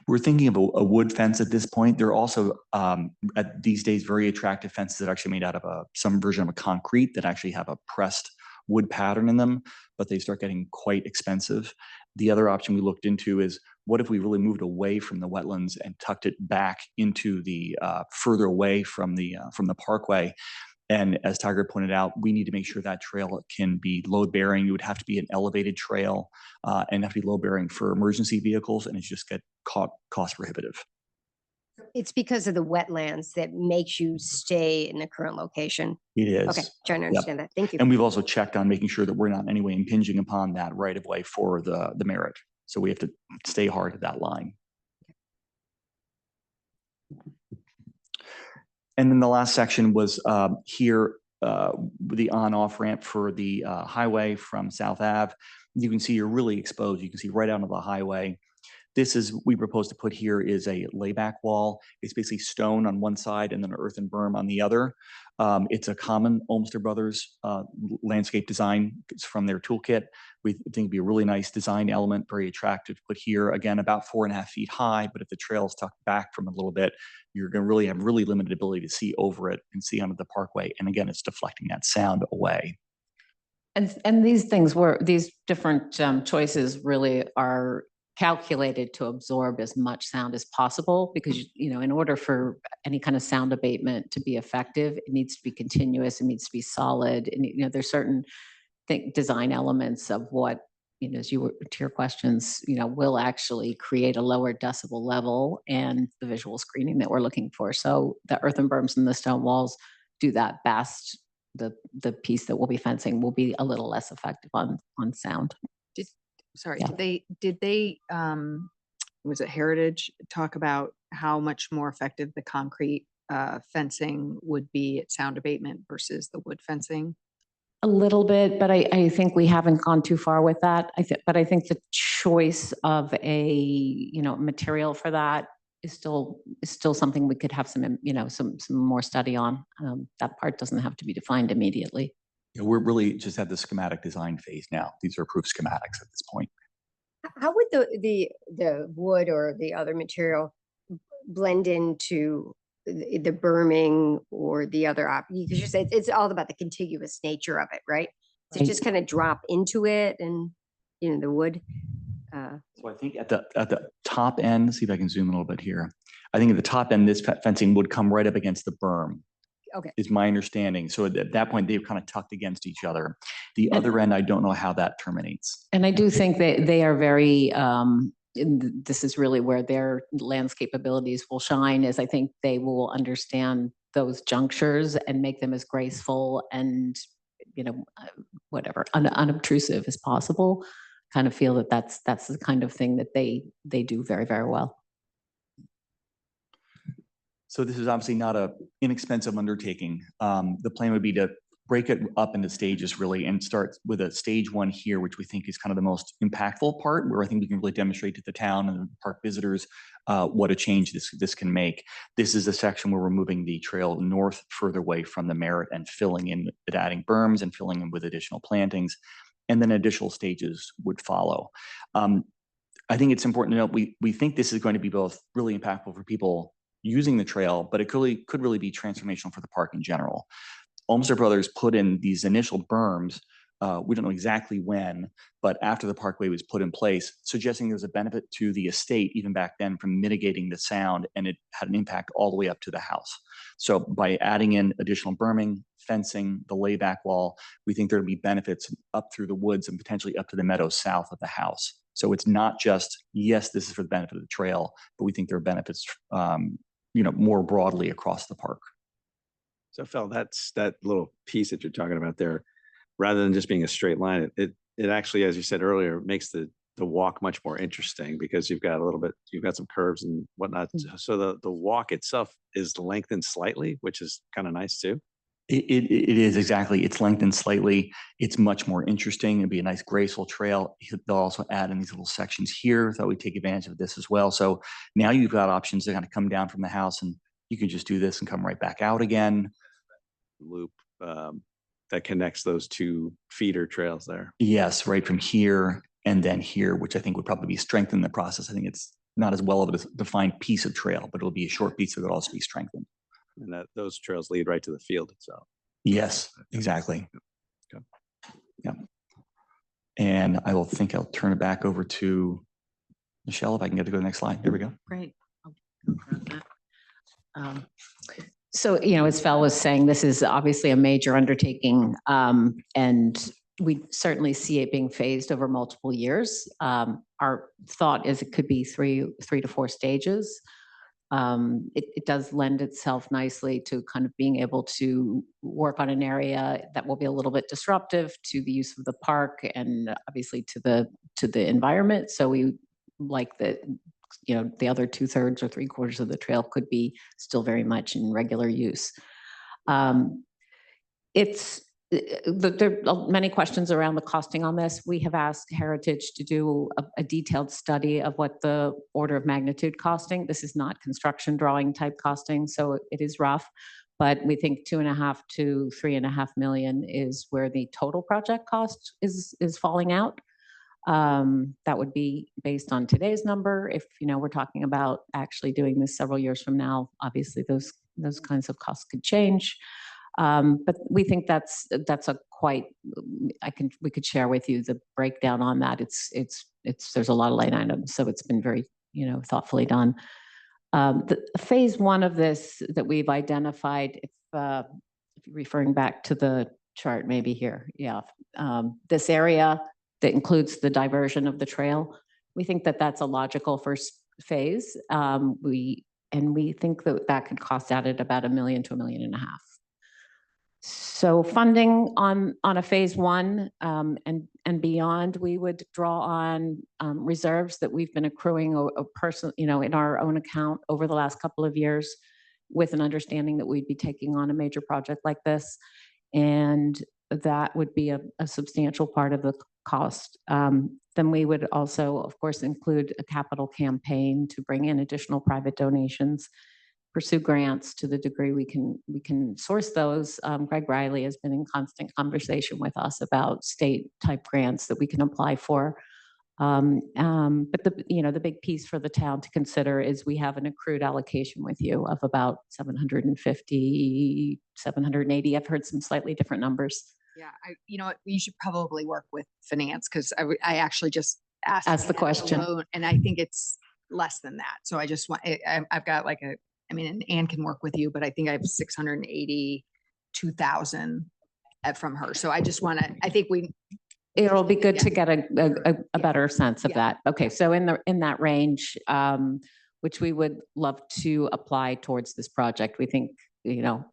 We're thinking of a wood fence at this point. There are also at these days very attractive fences that are actually made out of some version of a concrete that actually have a pressed wood pattern in them, but they start getting quite expensive. The other option we looked into is what if we really moved away from the wetlands and tucked it back into the further away from the parkway. And as Tiger pointed out, we need to make sure that trail can be load bearing. It would have to be an elevated trail and have to be load bearing for emergency vehicles, and it's just get cost prohibitive. It's because of the wetlands that makes you stay in the current location. It is. Okay, trying to understand that. Thank you. And we've also checked on making sure that we're not in any way impinging upon that right of way for the merit. So we have to stay hard at that line. And then the last section was here, the on-off ramp for the highway from South Ave. You can see you're really exposed. You can see right out of the highway. This is, we propose to put here is a layback wall. It's basically stone on one side and then an earthen berm on the other. It's a common Olmsted Brothers landscape design. It's from their toolkit. We think it'd be a really nice design element, very attractive to put here. Again, about 4.5 feet high, but if the trail's tucked back from a little bit, you're gonna really have really limited ability to see over it and see onto the parkway. And again, it's deflecting that sound away. And these things were, these different choices really are calculated to absorb as much sound as possible, because, you know, in order for any kind of sound abatement to be effective, it needs to be continuous, it needs to be solid. And, you know, there's certain design elements of what, you know, as you were to your questions, you know, will actually create a lower decibel level and the visual screening that we're looking for. So the earthen berms and the stone walls do that best. The piece that will be fencing will be a little less effective on sound. Sorry, Yeah. did they, was it Heritage talk about how much more effective the concrete fencing would be at sound abatement versus the wood fencing? A little bit, but I think we haven't gone too far with that. But I think the choice of a, you know, material for that is still something we could have some, you know, some more study on. That part doesn't have to be defined immediately. Yeah, we're really just at the schematic design phase now. These are approved schematics at this point. How would the wood or the other material blend into the berming or the other because you said it's all about the contiguous nature of it, right? To Right. just kind of drop into it and, you know, the wood. So I think at the top end, see if I can zoom in a little bit here. I think at the top end, this fencing would come right up against the berm. Okay. Is my understanding. So at that point, they've kind of tucked against each other. The other end, I don't know how that terminates. And I do think that they are very, this is really where their landscape abilities will shine, is I think they will understand those junctures and make them as graceful and, you know, whatever, unobtrusive as possible. Kind of feel that that's the kind of thing that they do very, very well. So this is obviously not a inexpensive undertaking. The plan would be to break it up into stages really and start with a stage one here, which we think is kind of the most impactful part, where I think we can really demonstrate to the town and the park visitors what a change this can make. This is the section where we're moving the trail north further away from the Merritt and filling in with adding berms and filling in with additional plantings, and then additional stages would follow. I think it's important to note we think this is going to be both really impactful for people using the trail, but it could really be transformational for the park in general. Olmsted Brothers put in these initial berms, we don't know exactly when, but after the parkway was put in place, suggesting there's a benefit to the estate even back then from mitigating the sound, and it had an impact all the way up to the house. So by adding in additional berming, fencing, the layback wall, we think there'll be benefits up through the woods and potentially up to the meadows south of the house. So it's not just, yes, this is for the benefit of the trail, but we think there are benefits you know, more broadly across the park. So Phil, that's that little piece that you're talking about there, rather than just being a straight line, it actually, as you said earlier, makes the walk much more interesting because you've got some curves and whatnot. So the walk itself is lengthened slightly, which is kind of nice too. It is exactly. It's lengthened slightly. It's much more interesting. It'd be a nice graceful trail. They'll also add in these little sections here that we take advantage of this as well. So now you've got options to kind of come down from the house and you can just do this and come right back out again. Loop that connects those two feeder trails there. Yes, right from here and then here, which I think would probably be strengthened in the process. I think it's not as well of a defined piece of trail, but it'll be a short piece that would also be strengthened. And that those trails lead right to the field itself. Yes, exactly. Okay. Yeah. And And I'll turn it back over to Michelle, if I can get to go to the next slide. There we go. Great. I'll grab that. So, as Fel was saying, this is obviously a major undertaking, and we certainly see it being phased over multiple years. Our thought is it could be three to four stages. It does lend itself nicely to kind of being able to work on an area that will be a little bit disruptive to the use of the park and obviously to the environment. So we like that, the other 2/3 or 3/4 of the trail could be still very much in regular use. There are many questions around the costing on this. We have asked Heritage to do a detailed study of what the order of magnitude costing. This is not construction drawing type costing, so it is rough, but we think 2.5 to 3.5 million is where the total project cost is falling out. That would be based on today's number. If we're talking about actually doing this several years from now, obviously those kinds of costs could change. But we think that's a quite. We could share with you the breakdown on that. There's a lot of line items, so it's been very thoughtfully done. The phase one of this that we've identified, if you're referring back to the chart, maybe here, yeah, this area that includes the diversion of the trail. We think that that's a logical first phase. We think that could cost added about $1 million to $1.5 million. So funding on a phase one and beyond, we would draw on reserves that we've been accruing in our own account over the last couple of years, with an understanding that we'd be taking on a major project like this, and that would be a substantial part of the cost. Then we would also, of course, include a capital campaign to bring in additional private donations, pursue grants to the degree we can source those. Greg Riley has been in constant conversation with us about state type grants that we can apply for. But the big piece for the town to consider is we have an accrued allocation with you of about 750, 780. I've heard some slightly different numbers. Yeah, you should probably work with finance, because I actually just asked Ask the Ann question. alone, and I think it's less than that. So I just want, I've got and Ann can work with you, but I think I have 682,000 from her. So I just want to, I think It'll be good to get a better sense of Yeah. that. Okay, so in that range, which we would love to apply towards this project, we think a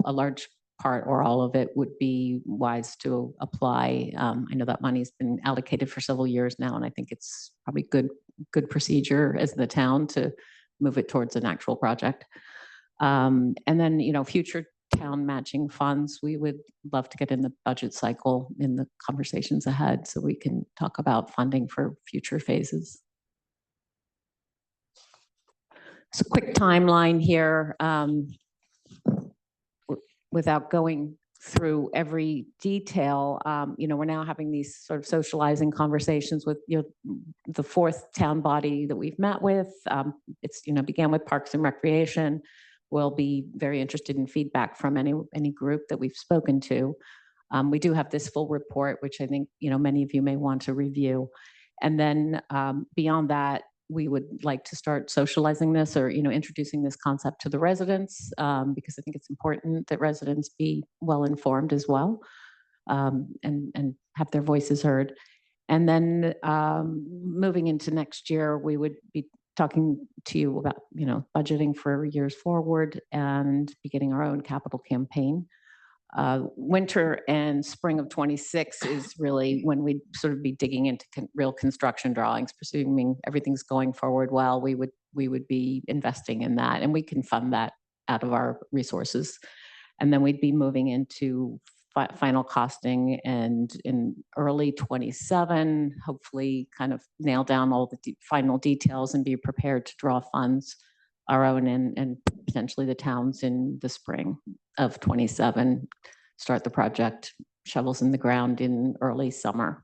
large part or all of it would be wise to apply. I know that money's been allocated for several years now, and I think it's probably good procedure as the town to move it towards an actual project. And then future town matching funds, we would love to get in the budget cycle in the conversations ahead, so we can talk about funding for future phases. So quick timeline here, without going through every detail. We're now having these sort of socializing conversations with the fourth town body that we've met with. It's began with Parks and Recreation. We'll be very interested in feedback from any group that we've spoken to. We do have this full report, which I think many of you may want to review. And then beyond that, we would like to start socializing this, or introducing this concept to the residents, because I think it's important that residents be well informed as well, and have their voices heard. And then moving into next year, we would be talking to you about budgeting for years forward and beginning our own capital campaign. Winter and spring of 26 is really when we'd sort of be digging into real construction drawings, presuming everything's going forward well. We would be investing in that, and we can fund that out of our resources. And then we'd be moving into final costing, and in early 27, hopefully kind of nail down all the final details and be prepared to draw funds, our own and potentially the towns, in the spring of 27, start the project, shovels in the ground in early summer.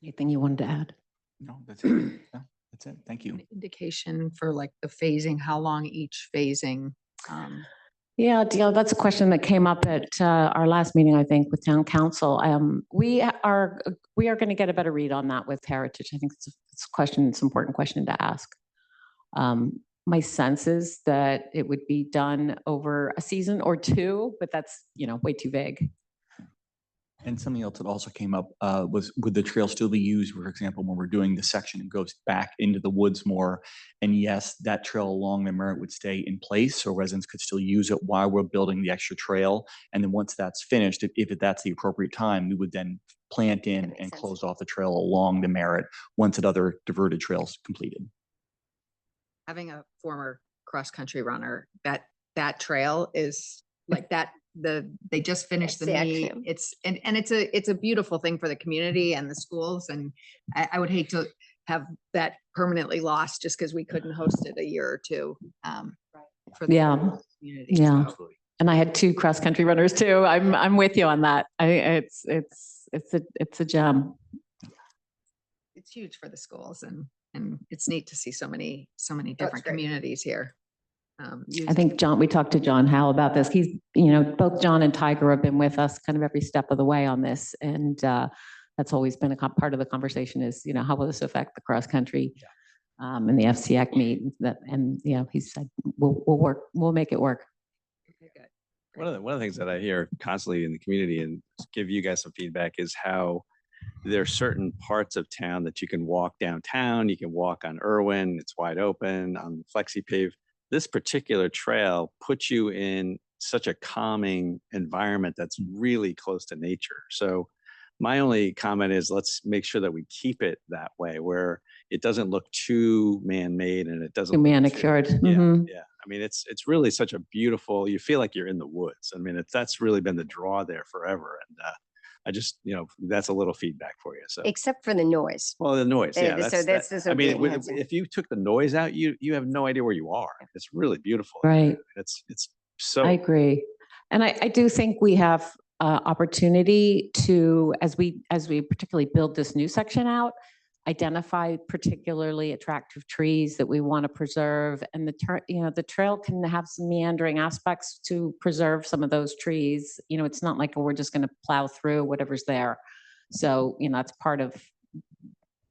Anything you wanted to add? No, that's it. No, that's it. Thank you. indication for the phasing, how long each phasing Yeah, that's a question that came up at our last meeting, I think, with town council. We are going to get a better read on that with Heritage. I think it's an important question to ask. My sense is that it would be done over a season or two, but that's, way too vague. And something else that also came up was, would the trail still be used, for example, when we're doing the section, it goes back into the woods more? And yes, that trail along the Merritt would stay in place, so residents could still use it while we're building the extra trail. And then once that's finished, if that's the appropriate time, we would then plant in and close off the trail along the Merritt once that other diverted trail's completed. Having a former cross-country runner, that trail is like that. They just finished the That's the meet. axiom. It's a beautiful thing for the community and the schools. And I would hate to have that permanently lost just because we couldn't host it a year or two. For the Yeah. community. Yeah. So And I had 2 cross-country runners too. I'm with you on that. It's a gem. it's huge for the schools, and it's neat to see so many different great. communities here. I think we talked to John Howe about this. He's, both John and Tiger have been with us kind of every step of the way on this. And that's always been a part of the conversation is, how will this affect the cross country and the FCX meet? He said, we'll make it work. One of the things that I hear constantly in the community and give you guys some feedback is how there are certain parts of town that you can walk downtown, you can walk on Irwin, it's wide open, on the Flexi Pave. This particular trail puts you in such a calming environment that's really close to nature. So my only comment is let's make sure that we keep it that way, where it doesn't look too man-made and it doesn't Too look manicured. yeah, Mhm. yeah. I mean, it's really such a beautiful, you feel like you're in the woods. I mean, that's really been the draw there forever. And I just, that's a little feedback for you. So, Except for the noise. well, the noise, yeah. So that's I mean, disobedient enhancing. if you took the noise out, you have no idea where you are. It's really beautiful. Right. It's so. I agree. And I do think we have opportunity to, as we particularly build this new section out, identify particularly attractive trees that we want to preserve. And the trail can have some meandering aspects to preserve some of those trees. It's not like we're just going to plow through whatever's there. So, that's part of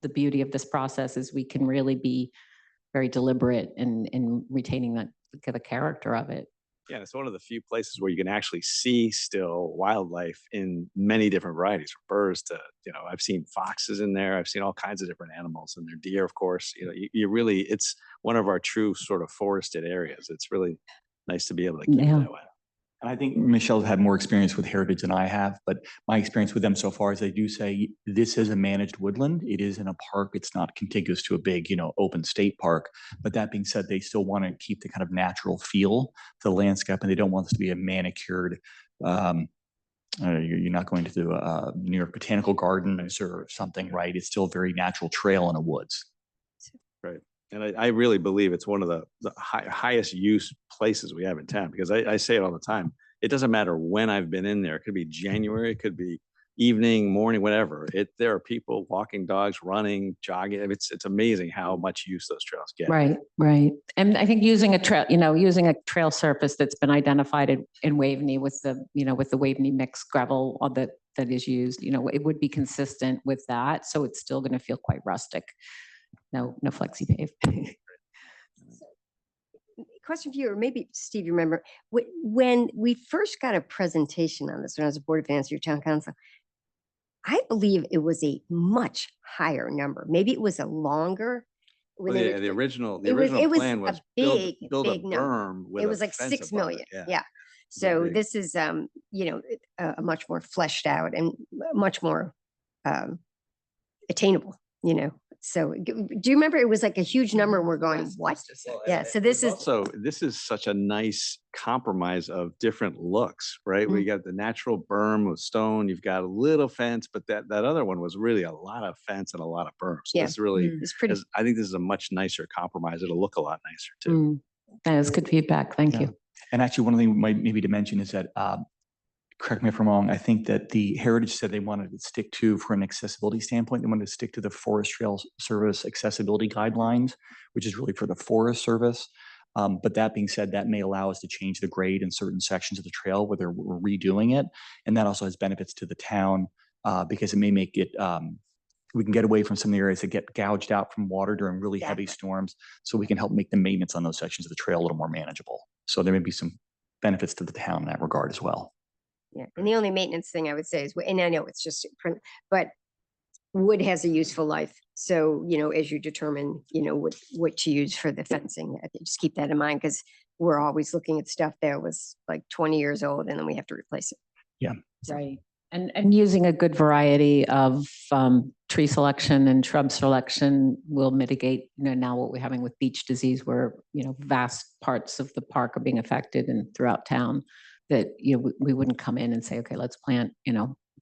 the beauty of this process is we can really be very deliberate in retaining the character of it. Yeah, it's one of the few places where you can actually see still wildlife in many different varieties, from birds to, I've seen foxes in there. I've seen all kinds of different animals and their deer, of course. You really, it's one of our true sort of forested areas. It's really nice to be able to keep it that way. And I think Michelle's had more experience with Heritage than I have, but my experience with them so far is they do say this is a managed woodland. It is in a park. It's not contiguous to a big, open state park. But that being said, they still want to keep the kind of natural feel to the landscape, and they don't want this to be a manicured. You're not going to do a New York Botanical Gardens or something, right? It's still a very natural trail in the woods. Right. And I really believe it's one of the highest use places we have in town, because I say it all the time. It doesn't matter when I've been in there. It could be January, it could be evening, morning, whatever. There are people walking dogs, running, jogging. It's amazing how much use those trails get. Right. And I think using a trail surface that's been identified in Waveney with the Waveney mixed gravel that is used, it would be consistent with that. So it's still going to feel quite rustic. No Flexi Pave. Question for you, or maybe Steve, you remember when we first got a presentation on this when I was a Board of Finance, your town council, I believe it was a much higher number. Maybe it was a longer. Well, the original it was plan a was big build a big number. berm with It was a like fence 6 above million. it. Yeah. So this is a much more fleshed out and much more attainable. So do you remember it was like a huge number and we're going, what? Yeah. So this is such a nice compromise of different looks, right? We got the natural berm with stone, you've got a little fence, but that other one was really a lot of fence and a lot of berm. So this really it's pretty. I think this is a much nicer compromise. It'll look a lot nicer too. That is good feedback. Thank you. And actually, one thing maybe to mention is that, correct me if I'm wrong, I think that the Heritage said they wanted to stick to, for an accessibility standpoint, they wanted to stick to the Forest Trail Service accessibility guidelines, which is really for the Forest Service. But that being said, that may allow us to change the grade in certain sections of the trail, whether we're redoing it. And that also has benefits to the town because it may make it, we can get away from some of the areas that get gouged out from water during really heavy storms. So we can help make the maintenance on those sections of the trail a little more manageable. So there may be some benefits to the town in that regard as well. Yeah, and the only maintenance thing I would say is, and I know it's just, but wood has a useful life. So, as you determine, what to use for the fencing, I think just keep that in mind, because we're always looking at stuff that was like 20 years old and then we have to replace it. Yeah. Right. And using a good variety of tree selection and shrub selection will mitigate, now what we're having with beach disease, where, vast parts of the park are being affected and throughout town, that, we wouldn't come in and say, okay, let's plant,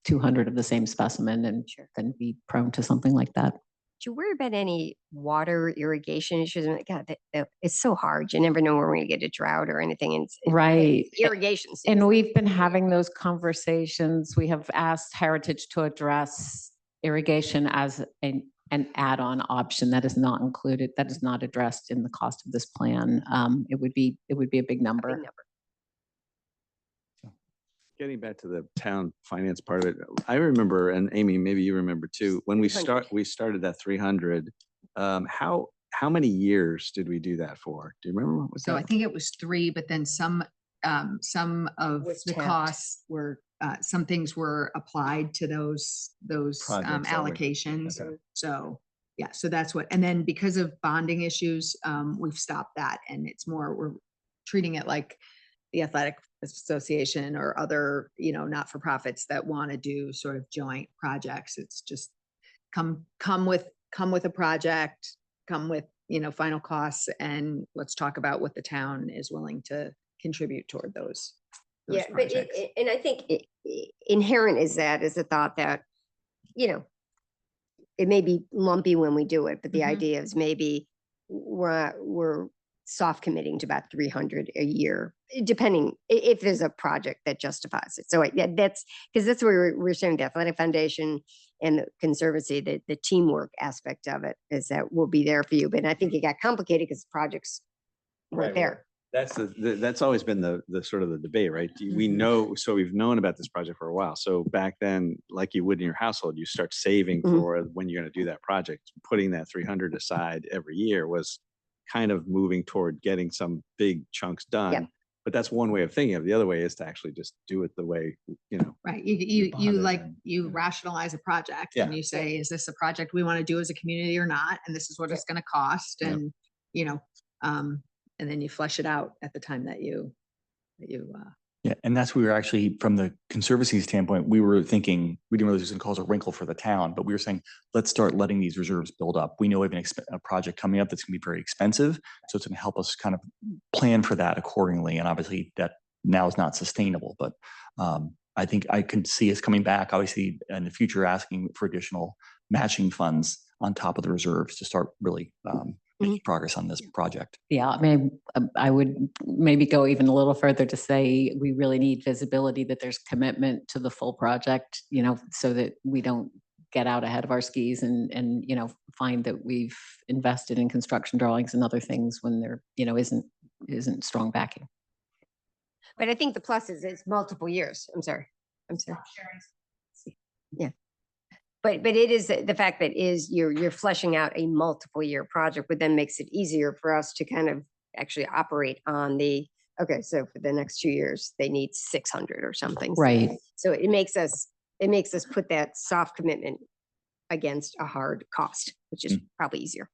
200 of the same specimen and then be prone to something like that. Do you worry about any water irrigation issues? God, it's so hard. You never know when we're going to get a drought or anything. And Right. Irrigation. And we've been having those conversations. We have asked Heritage to address irrigation as an add-on option that is not included, that is not addressed in the cost of this plan. It would be a big number. Getting back to the town finance part of it, I remember, and Amy, maybe you remember too, when we started that 300, how many years did we do that for? Do you remember? What was So that? I think it was 3, but then some of Was the tapped. costs were, some things were applied to those Projects that were- allocations. Okay. So, yeah, so that's what, and then because of bonding issues, we've stopped that, and it's more, we're treating it like the athletic association or other, not-for-profits that want to do sort of joint projects. It's just come with a project, come with, final costs, and let's talk about what the town is willing to contribute toward those Yeah, but projects. and I think inherent is the thought that, it may be lumpy when we do it, but the Mhm. idea is maybe we're soft committing to about 300 a year, depending if there's a project that justifies it. So yeah, that's because that's where we're saying the Athletic Foundation and the Conservancy, the teamwork aspect of it is that we'll be there for you. But I think it got complicated because projects weren't Right, well, there. That's always been the sort of the debate, right? We know, so we've known about this project for a while. So back then, like you would in your household, you start saving Mhm. for when you're going to do that project. Putting that 300 aside every year was kind of moving toward getting some big chunks done. But that's one way of thinking of it. The other way is to actually just do it the way, Right, you bond it like, and- you rationalize a project and Yeah. you say, is this a project we want to do as a community or not? And this is what it's going to cost, Yep. and, and then you flesh it out at the time that you Yeah, and that's, we were actually, from the Conservancy standpoint, we were thinking, we didn't really just cause a wrinkle for the town, but we were saying, let's start letting these reserves build up. We know we have a project coming up that's gonna be very expensive. So it's gonna help us kind of plan for that accordingly. And obviously that now is not sustainable, but I think I can see us coming back, obviously, in the future, asking for additional matching funds on top of the reserves to start really making progress on this project. Yeah, I mean, I would maybe go even a little further to say we really need visibility that there's commitment to the full project, so that we don't get out ahead of our skis and find that we've invested in construction drawings and other things when there, isn't strong backing. But I think the plus is it's multiple years. I'm sorry. Yeah. But it is the fact that you're fleshing out a multiple year project, but then makes it easier for us to kind of actually operate on okay, so for the next 2 years, they need 600 or something. Right. So it makes us put that soft commitment against a hard cost, which is probably easier.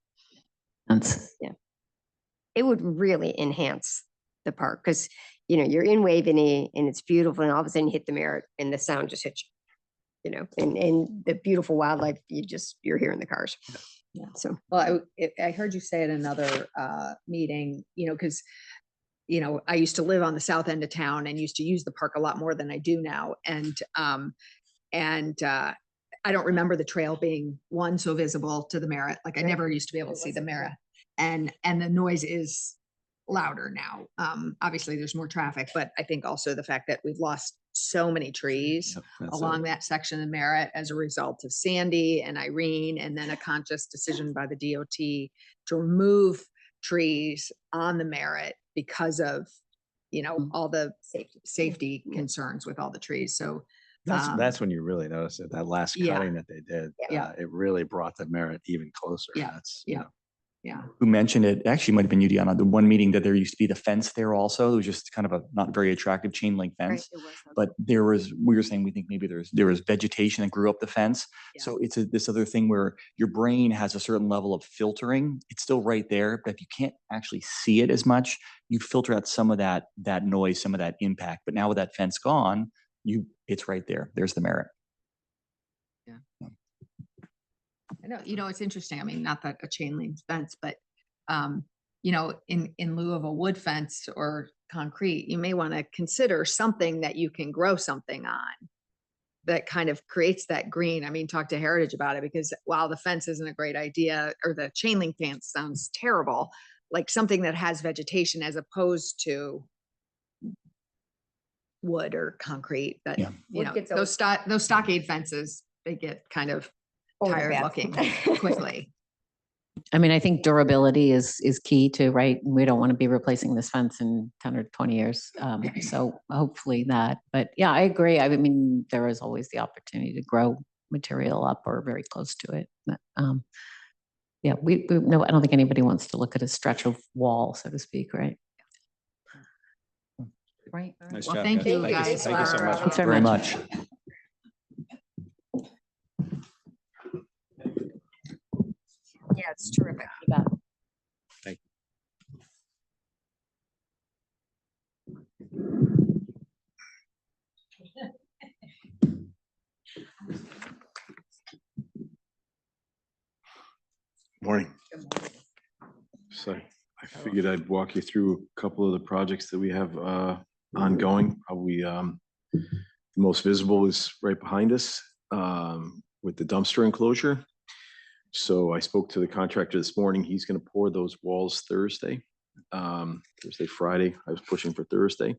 It would really enhance the park because, you're in Waveney and it's beautiful, and all of a sudden you hit the Merritt and the sound just hits you. And the beautiful wildlife, you're hearing the cars. Yeah. So, well, I heard you say at another meeting, because, I used to live on the south end of town and used to use the park a lot more than I do now. And I don't remember the trail being so visible to the Merritt. Like I never used to be able to see the Merritt, and the noise is louder now. Obviously there's more traffic, but I think also the fact that we've lost so many trees along that section of Merritt as a result of Sandy and Irene, and then a conscious decision by the DOT to remove trees on the Merritt because of, all the safety concerns with all the trees. So That's when you really notice it, that last yeah. cutting that they did. Yeah. It really brought the Merit even closer. Yeah. That's, Yeah. Yeah. Who mentioned it? Actually, might have been you, Deanna. The one meeting that there used to be the fence there also. It was just kind of a not very attractive chain link fence. But we were saying, we think maybe there was vegetation that grew up the fence. Yeah. So it's this other thing where your brain has a certain level of filtering. It's still right there, but if you can't actually see it as much, you filter out some of that noise, some of that impact. But now with that fence gone, it's right there. There's the Merit. I know, it's interesting. I mean, not that a chain link fence, but, in lieu of a wood fence or concrete, you may want to consider something that you can grow something on that kind of creates that green. I mean, talk to Heritage about it, because while the fence isn't a great idea, or the chain link fence sounds terrible, like something that has vegetation as opposed to wood or concrete that, Yeah. Wood gets those stockade fences, they get kind of tired looking quickly. I mean, I think durability is key too, right? We don't want to be replacing this fence in 10 or 20 years. So hopefully that, but yeah, I agree. I mean, there is always the opportunity to grow material up or very close to it. But, yeah, no, I don't think anybody wants to look at a stretch of wall, so to speak, right? Right. Nice Well, job, thank you Thank guys Thank you so for, much. Thanks very Very much. much. Yeah, it's terrific. You bet. Thank Morning. So I figured I'd walk you through a couple of the projects that we have ongoing. Probably the most visible is right behind us with the dumpster enclosure. So I spoke to the contractor this morning. He's going to pour those walls Thursday, Friday. I was pushing for Thursday.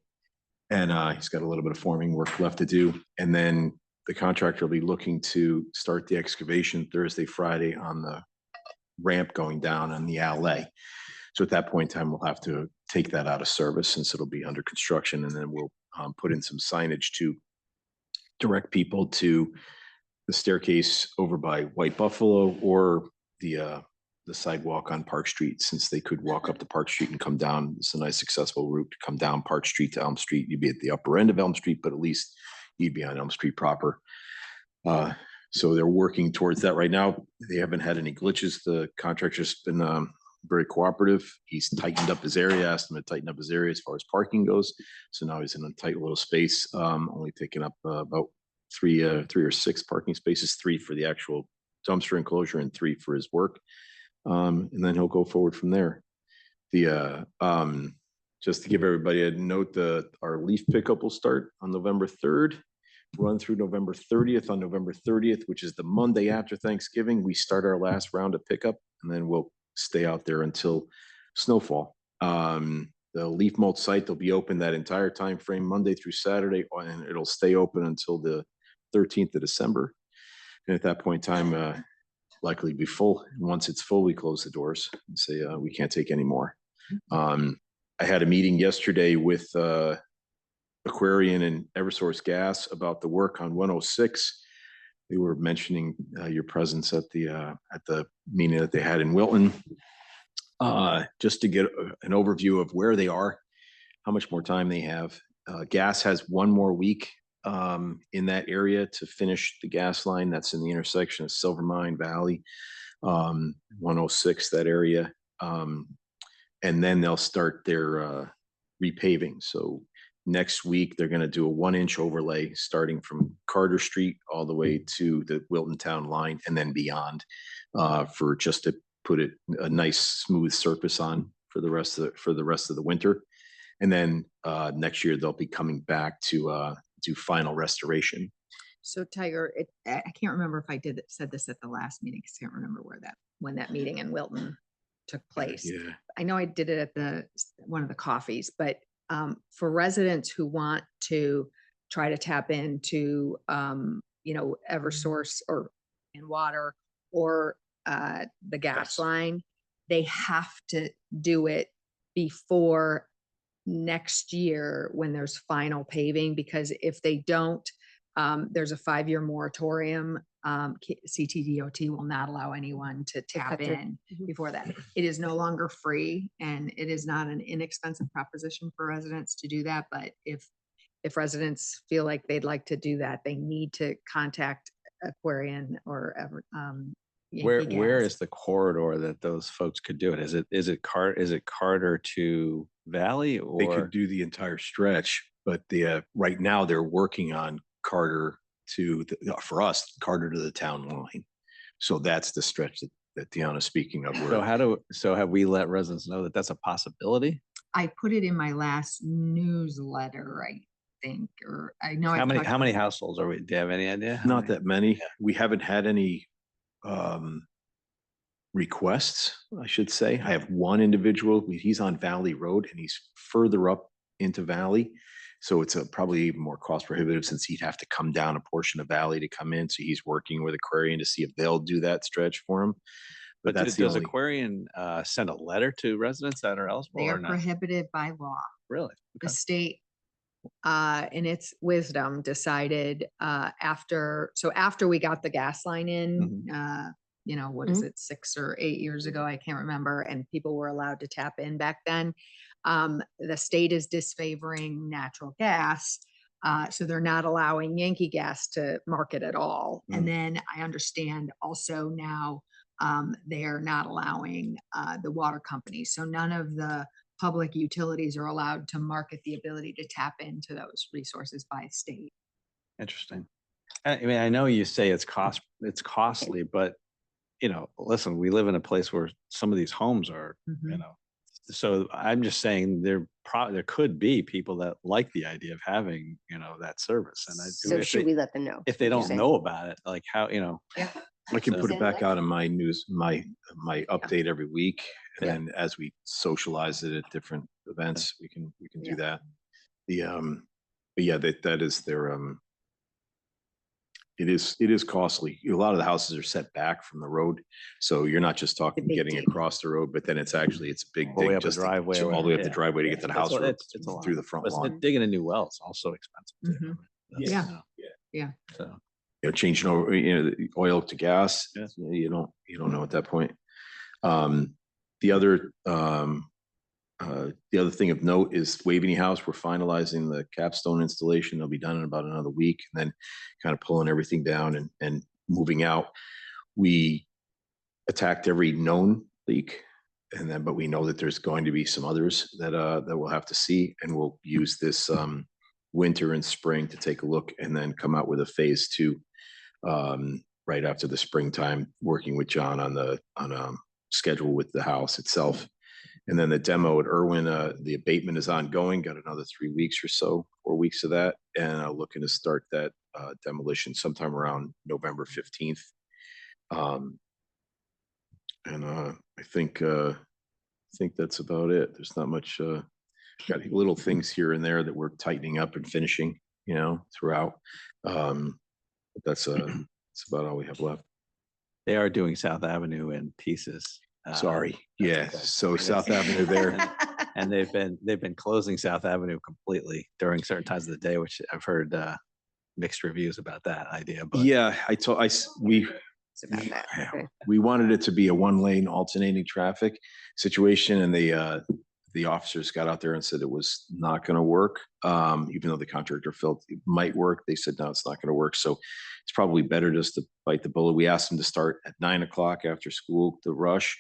And he's got a little bit of forming work left to do. And then the contractor will be looking to start the excavation Thursday, Friday on the ramp going down on the alley. So at that point in time, we'll have to take that out of service since it'll be under construction. And then we'll put in some signage to direct people to the staircase over by White Buffalo or the sidewalk on Park Street, since they could walk up to Park Street and come down. It's a nice accessible route to come down Park Street to Elm Street. You'd be at the upper end of Elm Street, but at least you'd be on Elm Street proper. So they're working towards that right now. They haven't had any glitches. The contractor's been very cooperative. He's tightened up his area, asked him to tighten up his area as far as parking goes. So now he's in a tight little space, only taking up about three or six parking spaces, 3 for the actual dumpster enclosure and 3 for his work. And then he'll go forward from there. Just to give everybody a note, our leaf pickup will start on November 3rd, run through November 30th. On November 30th, which is the Monday after Thanksgiving, we start our last round of pickup, and then we'll stay out there until snowfall. The leaf mulch site, they'll be open that entire time frame, Monday through Saturday, and it'll stay open until the 13th of December. And at that point in time, likely be full. And once it's full, we close the doors and say, we can't take any more. I had a meeting yesterday with Aquarian and Eversource Gas about the work on 106. They were mentioning your presence at the meeting that they had in Wilton, just to get an overview of where they are, how much more time they have. Gas has 1 more week in that area to finish the gas line. That's in the intersection of Silvermine Valley, 106, that area. And then they'll start their repaving. So next week, they're going to do a 1-inch overlay starting from Carter Street all the way to the Wilton Town line and then beyond, for just to put a nice smooth surface on for the rest of the winter. And then next year they'll be coming back to do final restoration. So Tiger, I can't remember if I said this at the last meeting, because I can't remember when that meeting in Wilton took place. Yeah. I know I did it at one of the coffees, but for residents who want to try to tap into, Eversource and water or the gas line, they have to do it before next year when there's final paving, because if they don't, there's a 5-year moratorium. CTDOT will not allow anyone to tap cut through. in Mhm. before that. It is no longer free, and it is not an inexpensive proposition for residents to do that. But if residents feel like they'd like to do that, they need to contact Aquarian or Yankee Where Gas. is the corridor that those folks could do it? Is it Carter to Valley, They or could do the entire stretch, but right now they're working on Carter for us, Carter to the town line. So that's the stretch that Deanna's speaking of. so have we let residents know that that's a possibility? I put it in my last newsletter, I think, or I know. How many households are we? Do you have any idea? How Not many? that many. We haven't had any requests, I should say. I have one individual, he's on Valley Road and he's further up into Valley. So it's probably even more cost prohibitive since he'd have to come down a portion of Valley to come in. So he's working with Aquarian to see if they'll do that stretch for him. But that's does Aquarian send a letter to residents that are eligible They or are not? prohibited by law. Really? The Okay. state, in its wisdom, decided after we got the gas line in, what is it, 6 or 8 years ago? I can't remember. And people were allowed to tap in back then. The state is disfavoring natural gas. So they're not allowing Yankee Gas to market at all. And then I understand also now they are not allowing the water companies. So none of the public utilities are allowed to market the ability to tap into those resources by state. Interesting. I mean, I know you say it's costly, but listen, we live in a place where some of these homes are, so I'm just saying there could be people that like the idea of having, that service. And So should we let them know? if they don't say? know about it, like how, I can So- put it back out in my news, my update every week. And Yeah. then as we socialize it at different events, we can do that. But yeah, that is their, it is costly. A lot of the houses are set back from the road. So you're not just talking big getting dig. across the road, but then it's a big All the way dig up a just driveway all the way up the yeah. driveway to get to the house road It's a lot. through the front But lawn. digging a new well is also expensive. too. Mhm. That's, Yeah. So. Changing over, the oil to gas, Yeah. you don't know at that point. The other thing of note is Waveney House, we're finalizing the capstone installation. They'll be done in about another week, and then kind of pulling everything down and moving out. We attacked every known leak, but we know that there's going to be some others that we'll have to see, and we'll use this winter and spring to take a look and then come out with a phase 2 right after the springtime, working with John on a schedule with the house itself. And then the demo at Irwin, the abatement is ongoing, got another 3 weeks or so, 4 weeks of that, and looking to start that demolition sometime around November 15th. I think that's about it. There's not much, got little things here and there that we're tightening up and finishing, throughout. But that's about all we have left. They are doing South Avenue in pieces. Sorry. Yeah. okay. So South Avenue there. And they've been closing South Avenue completely during certain times of the day, which I've heard mixed reviews about that idea. But Yeah, we It's about that. Okay. we wanted it to be a 1-lane alternating traffic situation, and the officers got out there and said it was not going to work. Even though the contractor felt it might work, they said, no, it's not going to work. So it's probably better just to bite the bullet. We asked them to start at 9 o'clock after school, the rush,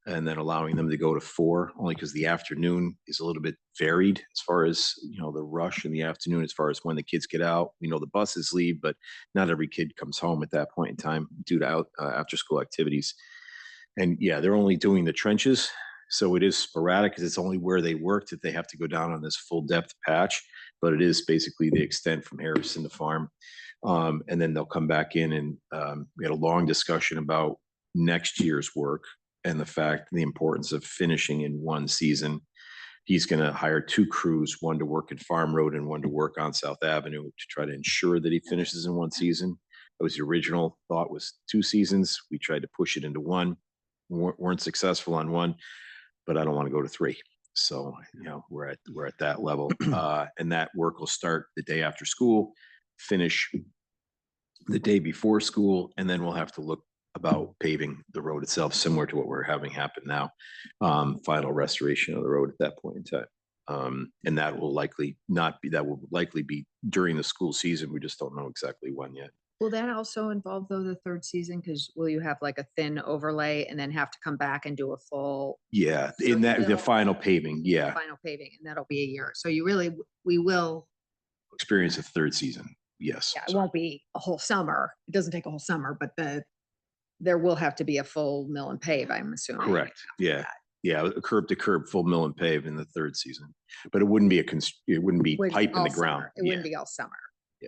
and then allowing them to go to 4, only because the afternoon is a little bit varied as far as, the rush in the afternoon, as far as when the kids get out. We know the buses leave, but not every kid comes home at that point in time due to after school activities. And yeah, they're only doing the trenches. So it is sporadic because it's only where they work that they have to go down on this full depth patch, but it is basically the extent from Harrison to Farm. And then they'll come back in and we had a long discussion about next year's work and the importance of finishing in one season. He's going to hire 2 crews, one to work at Farm Road and one to work on South Avenue to try to ensure that he finishes in one season. That was the original thought, was 2 seasons. We tried to push it into one. weren't successful on one, but I don't want to go to three. So, we're at that level. And that work will start the day after school, finish the day before school, and then we'll have to look about paving the road itself, similar to what we're having happen now. Final restoration of the road at that point in time. And that will likely be during the school season. We just don't know exactly when yet. Will that also involve though the third season? Because will you have like a thin overlay and then have to come back and do a full Yeah, So in that, the they'll- final paving, yeah, final paving, and that'll be a year? So we will, experience a third season, yes. yeah, it won't be a whole summer. It doesn't take a whole summer, but there will have to be a full mill and pave, I'm assuming. Correct, yeah. Yeah, curb to curb, full mill and pave in the third season, but it wouldn't be it wouldn't be With pipe in all the ground. summer. It wouldn't be all summer.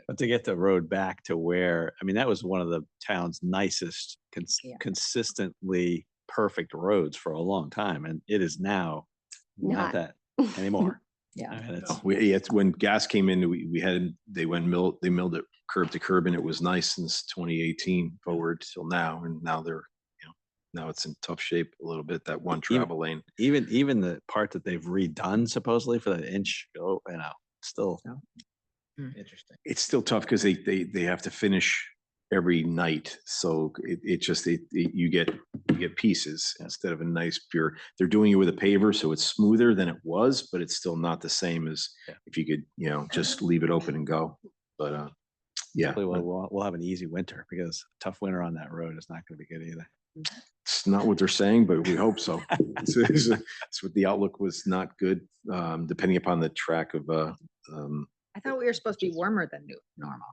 But to get the road back to where, I mean, that was one of the town's nicest, Yeah. consistently perfect roads for a long time. And it is now Not. not that anymore. Yeah. I mean, It's when gas came in, they milled it curb to curb, and it was nice since 2018 forward till now. And now now it's in tough shape a little bit, that one travel lane. even the part that they've redone supposedly for the inch, still. Interesting. It's still tough because they have to finish every night. So you get pieces instead of a nice pure. They're doing it with a paver, so it's smoother than it was, but it's still not the same as if you could, just leave it open and go. But yeah, Hopefully we'll have an easy winter, because a tough winter on that road is not going to be good either. it's not what they're saying, but we hope so. It's what the outlook was not good, depending upon the track of I thought we were supposed to be warmer than normal.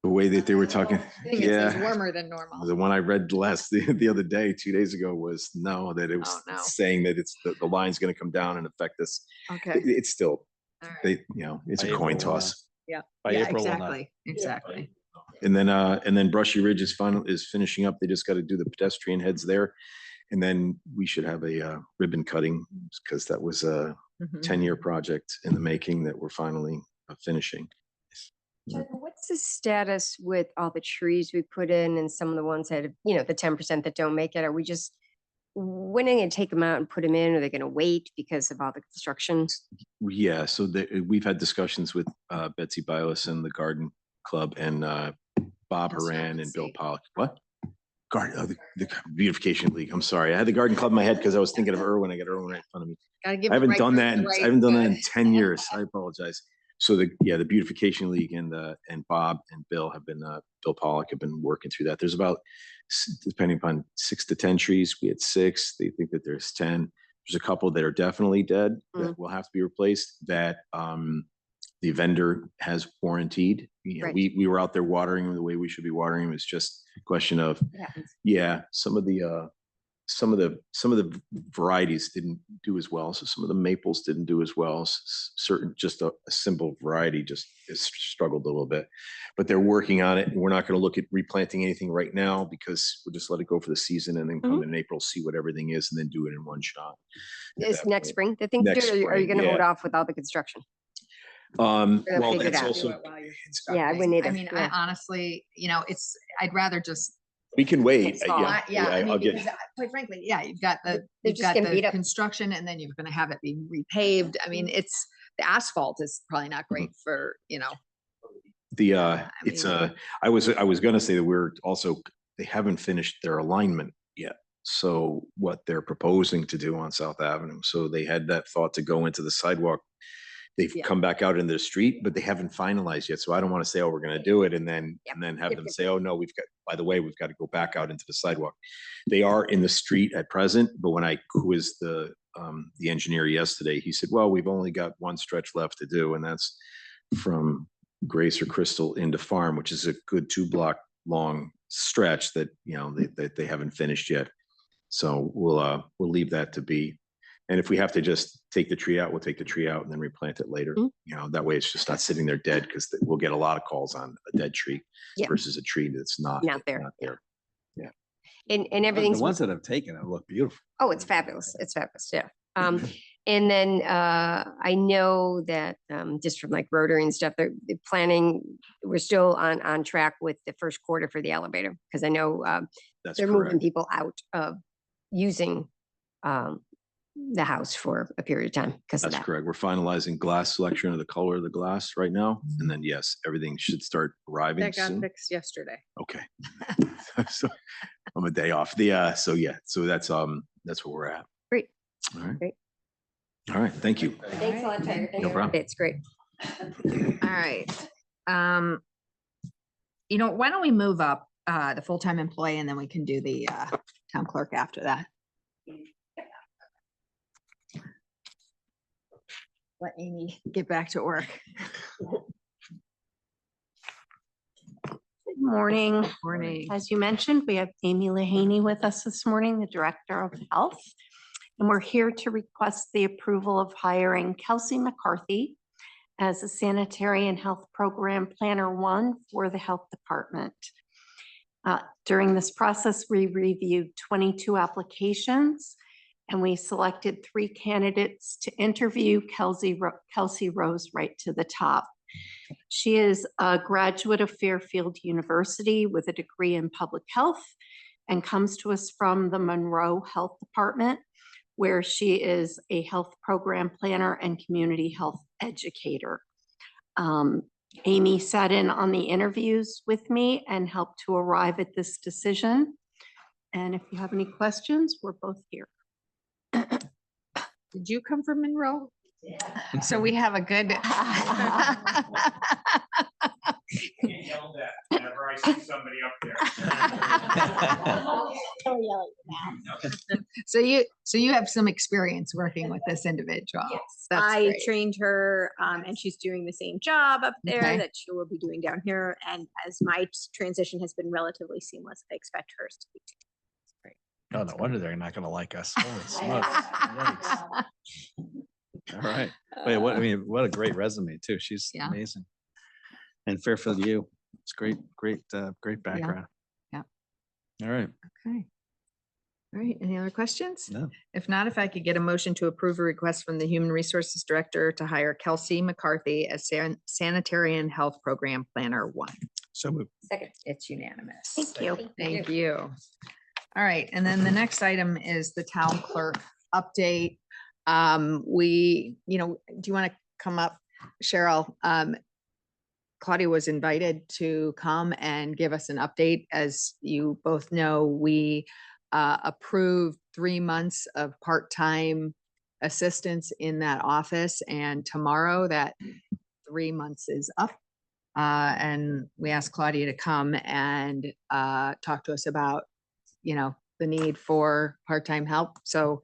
the way that they were talking. I think it says Yeah. warmer than normal. The one I read the other day, 2 days ago, was that it was Oh, no. saying that it's the line's going to come down and affect us. Okay. It's still, All right. it's By a coin April, toss. Yeah. By Yeah, April, we'll know. exactly. And then Brushy Ridge is finishing up. They just got to do the pedestrian heads there. And then we should have a ribbon cutting, because that was a Mhm. 10-year project in the making that we're finally finishing. Jen, what's the status with all the trees we put in and some of the ones that, the 10% that don't make it? Are we just, when are they gonna take them out and put them in? Are they gonna wait because of all the construction? Yeah, so we've had discussions with Betsy Bylas and the Garden Club, and Bob Haran and Bill Conservancy. Pollock. What? The Beautification League. I'm sorry. I had the Garden Club in my head because I was thinking of Irwin. I got Irwin right in front of me. Gotta give I the haven't right done person that. the I right, haven't done that in uh, 10 years. I apologize. So the Beautification League and Bob and Bill Bill Pollock have been working through that. There's about, depending upon 6 to 10 trees. We had 6. They think that there's 10. There's a couple that are definitely dead that will have to be replaced, that the vendor has warranted. Right. We were out there watering them the way we should be watering them. It's just a question of, some of the varieties didn't do as well. So some of the maples didn't do as well. Certain, just a simple variety just has struggled a little bit, but they're working on it. And we're not going to look at replanting anything right now, because we'll just let it go for the season, and then come in April, see what everything is, and then do it in one shot. at Is that next point. spring, the thing to Next do, or are you spring, gonna hold yeah. off with all the construction? Well, figure it that's out. also, Do it while you're Yeah, I constructing. wouldn't either. I mean, I Yeah. honestly, I'd rather just. we can wait. Next fall. Yeah, I I'll mean, get, because quite frankly, yeah, you've got They're you've just got getting beat the up. construction, and then you're gonna have it be repaved. I mean, the asphalt is probably not great for, it's mean- I was gonna say that they haven't finished their alignment yet. So what they're proposing to do on South Avenue, so they had that thought to go into the sidewalk. They've Yeah. come back out into the street, but they haven't finalized yet. So I don't want to say, oh, we're gonna do it, and then have Yep, them yep, say, oh, no, by the way, we've got to go back out into the sidewalk. They are in the street at present, but when I quizzed the engineer yesterday, he said, well, we've only got one stretch left to do, and that's from Grace or Crystal into Farm, which is a good 2-block long stretch that, that they haven't finished yet. So we'll leave that to be. And if we have to just take the tree out, we'll take the tree out and then replant it later. That way it's just not sitting there dead, because we'll get a lot of calls on a dead tree Yeah. versus a tree that's not there. there. And The everything's, ones that have taken it look beautiful. oh, it's fabulous. It's fabulous. Yeah. And then I know that just from like Rotary and stuff, they're planning, we're still on track with the first quarter for the elevator, because I know That's they're moving correct. people out of using the house for a period of time because of That's that. correct. We're finalizing glass selection of the color of the glass right now. And then, yes, everything should start arriving That got soon. fixed yesterday. Okay. So I'm a day off. So yeah, so that's where we're at. Great. All right. Great. All right. Thank you. Thanks a lot, Tiger. No problem. It's great. All right. Why don't we move up the full-time employee and then we can do the town clerk after that. Let Amy get back to work. Good morning. Morning. As you mentioned, we have Amy Lehaney with us this morning, the Director of Health. And we're here to request the approval of hiring Kelsey McCarthy as a Sanitary and Health Program Planner 1 for the Health Department. During this process, we reviewed 22 applications and we selected 3 candidates to interview. Kelsey rose right to the top. She is a graduate of Fairfield University with a degree in public health and comes to us from the Monroe Health Department, where she is a health program planner and community health educator. Amy sat in on the interviews with me and helped to arrive at this decision. And if you have any questions, we're both here. Did you come from Monroe? So we have a good. Whenever I see somebody up there. So you have some experience working with this individual. Yes, That's I great. trained her and she's doing the same job up there Okay. that she will be doing down here. And as my transition has been relatively seamless, I expect hers to be too. Oh, no wonder they're not gonna like us. Holy smokes. Yikes. All right. Wait, what a great resume too. She's Yeah. amazing. And Fairfield U. It's great background. Yeah. All right. Okay. All right, any other questions? No. If not, if I could get a motion to approve a request from the Human Resources Director to hire Kelsey McCarthy as Sanitary and Health Program Planner 1. So moved. Second. It's unanimous. Thank you. Thank you. All right, and then the next item is the town clerk update. Do you want to come up, Cheryl? Claudia was invited to come and give us an update. As you both know, we approved 3 months of part-time assistance in that office, and tomorrow that 3 months is up. And we asked Claudia to come and talk to us about, the need for part-time help. So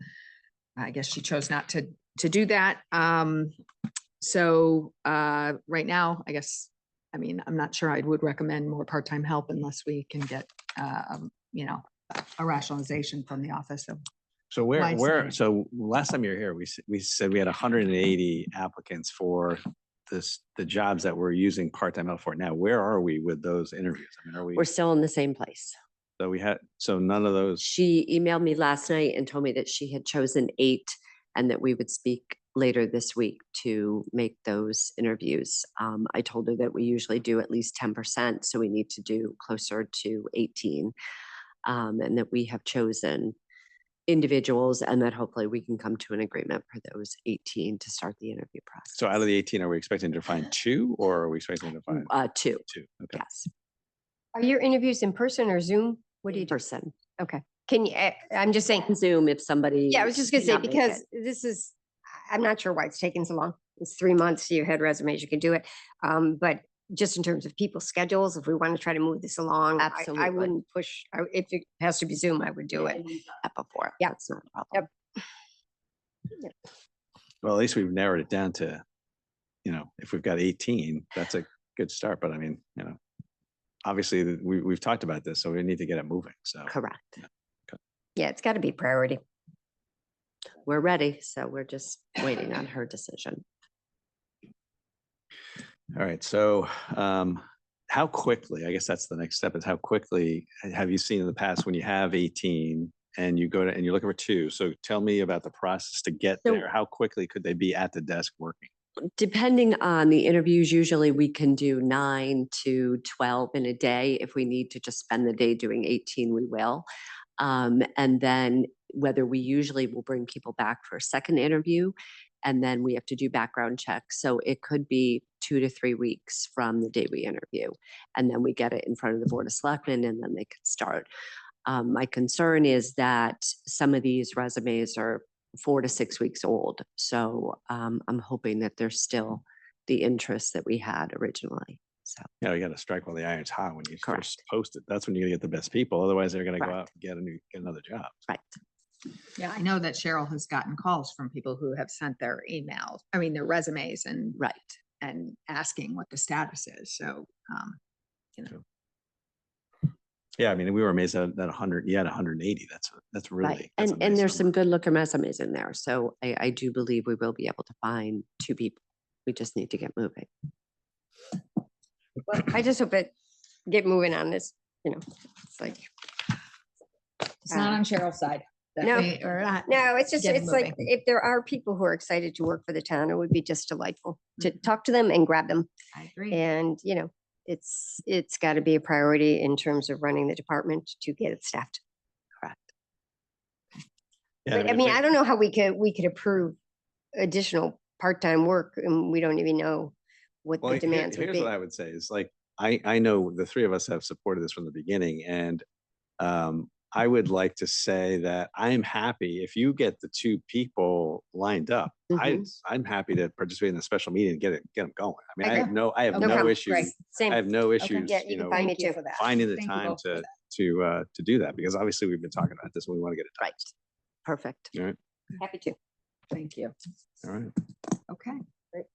I guess she chose not to do that. So right now, I'm not sure I would recommend more part-time help unless we can get, a rationalization from the office. So so last time you were here, we said we had 180 applicants for the jobs that we're using part-time help for. Now, where are we with those interviews? We're still in the same place. So none of those. She emailed me last night and told me that she had chosen 8 and that we would speak later this week to make those interviews. I told her that we usually do at least 10%, so we need to do closer to 18, and that we have chosen individuals and that hopefully we can come to an agreement for those 18 to start the interview process. So out of the 18, are we expecting to find 2 or are we expecting to find 2? 2? Okay. Yes. Are your interviews in person or Zoom? What do you do? Person. Okay. Can you, I'm just saying. Zoom if somebody. Yeah, I was just gonna say, cannot make because it. I'm not sure why it's taking so long. It's 3 months, you had resumes, you can do it. But just in terms of people's schedules, if we want to try to move this along, I Absolutely. wouldn't push, if it has to be Zoom, I would do it. That before. Yeah. That's not a problem. Yep. Well, at least we've narrowed it down to, if we've got 18, that's a good start. But obviously we've talked about this, so we need to get it moving. So Correct. Yeah, it's got to be priority. We're ready, so we're just waiting on her decision. All right. So how quickly, I guess that's the next step, is how quickly have you seen in the past when you have 18 and you go to, and you're looking for 2? So tell me about the process to get So- there. How quickly could they be at the desk working? Depending on the interviews, usually we can do 9 to 12 in a day. If we need to just spend the day doing 18, we will. And then whether we usually will bring people back for a second interview, and then we have to do background checks. So it could be 2 to 3 weeks from the day we interview. And then we get it in front of the Board of Selectmen, and then they can start. My concern is that some of these resumes are 4 to 6 weeks old. So I'm hoping that there's still the interest that we had originally. So Yeah, you got to strike while the iron's hot when you Correct. first post it. That's when you're gonna get the best people. Otherwise, they're gonna go Correct. out and get another job. right. Yeah, I know that Cheryl has gotten calls from people who have sent their emails, their resumes and Right. and asking what the status is. So, Yeah, I mean, we were amazed at 100. You had 180. That's really Right. that's a And nice there's some number. good looking resumes in there. So I do believe we will be able to find 2 people. We just need to get moving. Well, I just hope it get moving on this, it's like. it's not on Cheryl's side. that No. we are not No, it's just, getting it's like, moving. if there are people who are excited to work for the town, it would be just delightful to talk to them and grab them. I agree. And, it's got to be a priority in terms of running the department to get it staffed. Correct. Yeah, But I mean, I don't know how we could approve additional part-time work and we don't even know what Well, the demands would here's be. what I would say is like, I know the 3 of us have supported this from the beginning, and I would like to say that I am happy if you get the 2 people lined up. I'm happy to participate in the special meeting and get them going. I mean, I have no No problem. issues. Great. Same. I have no issues, Yeah, you can find me too. finding the Thank you time both for to do that, because obviously we've been talking about this and we want to get it done. Right. Perfect. All right. Happy to. Thank you. All right. Okay. Great.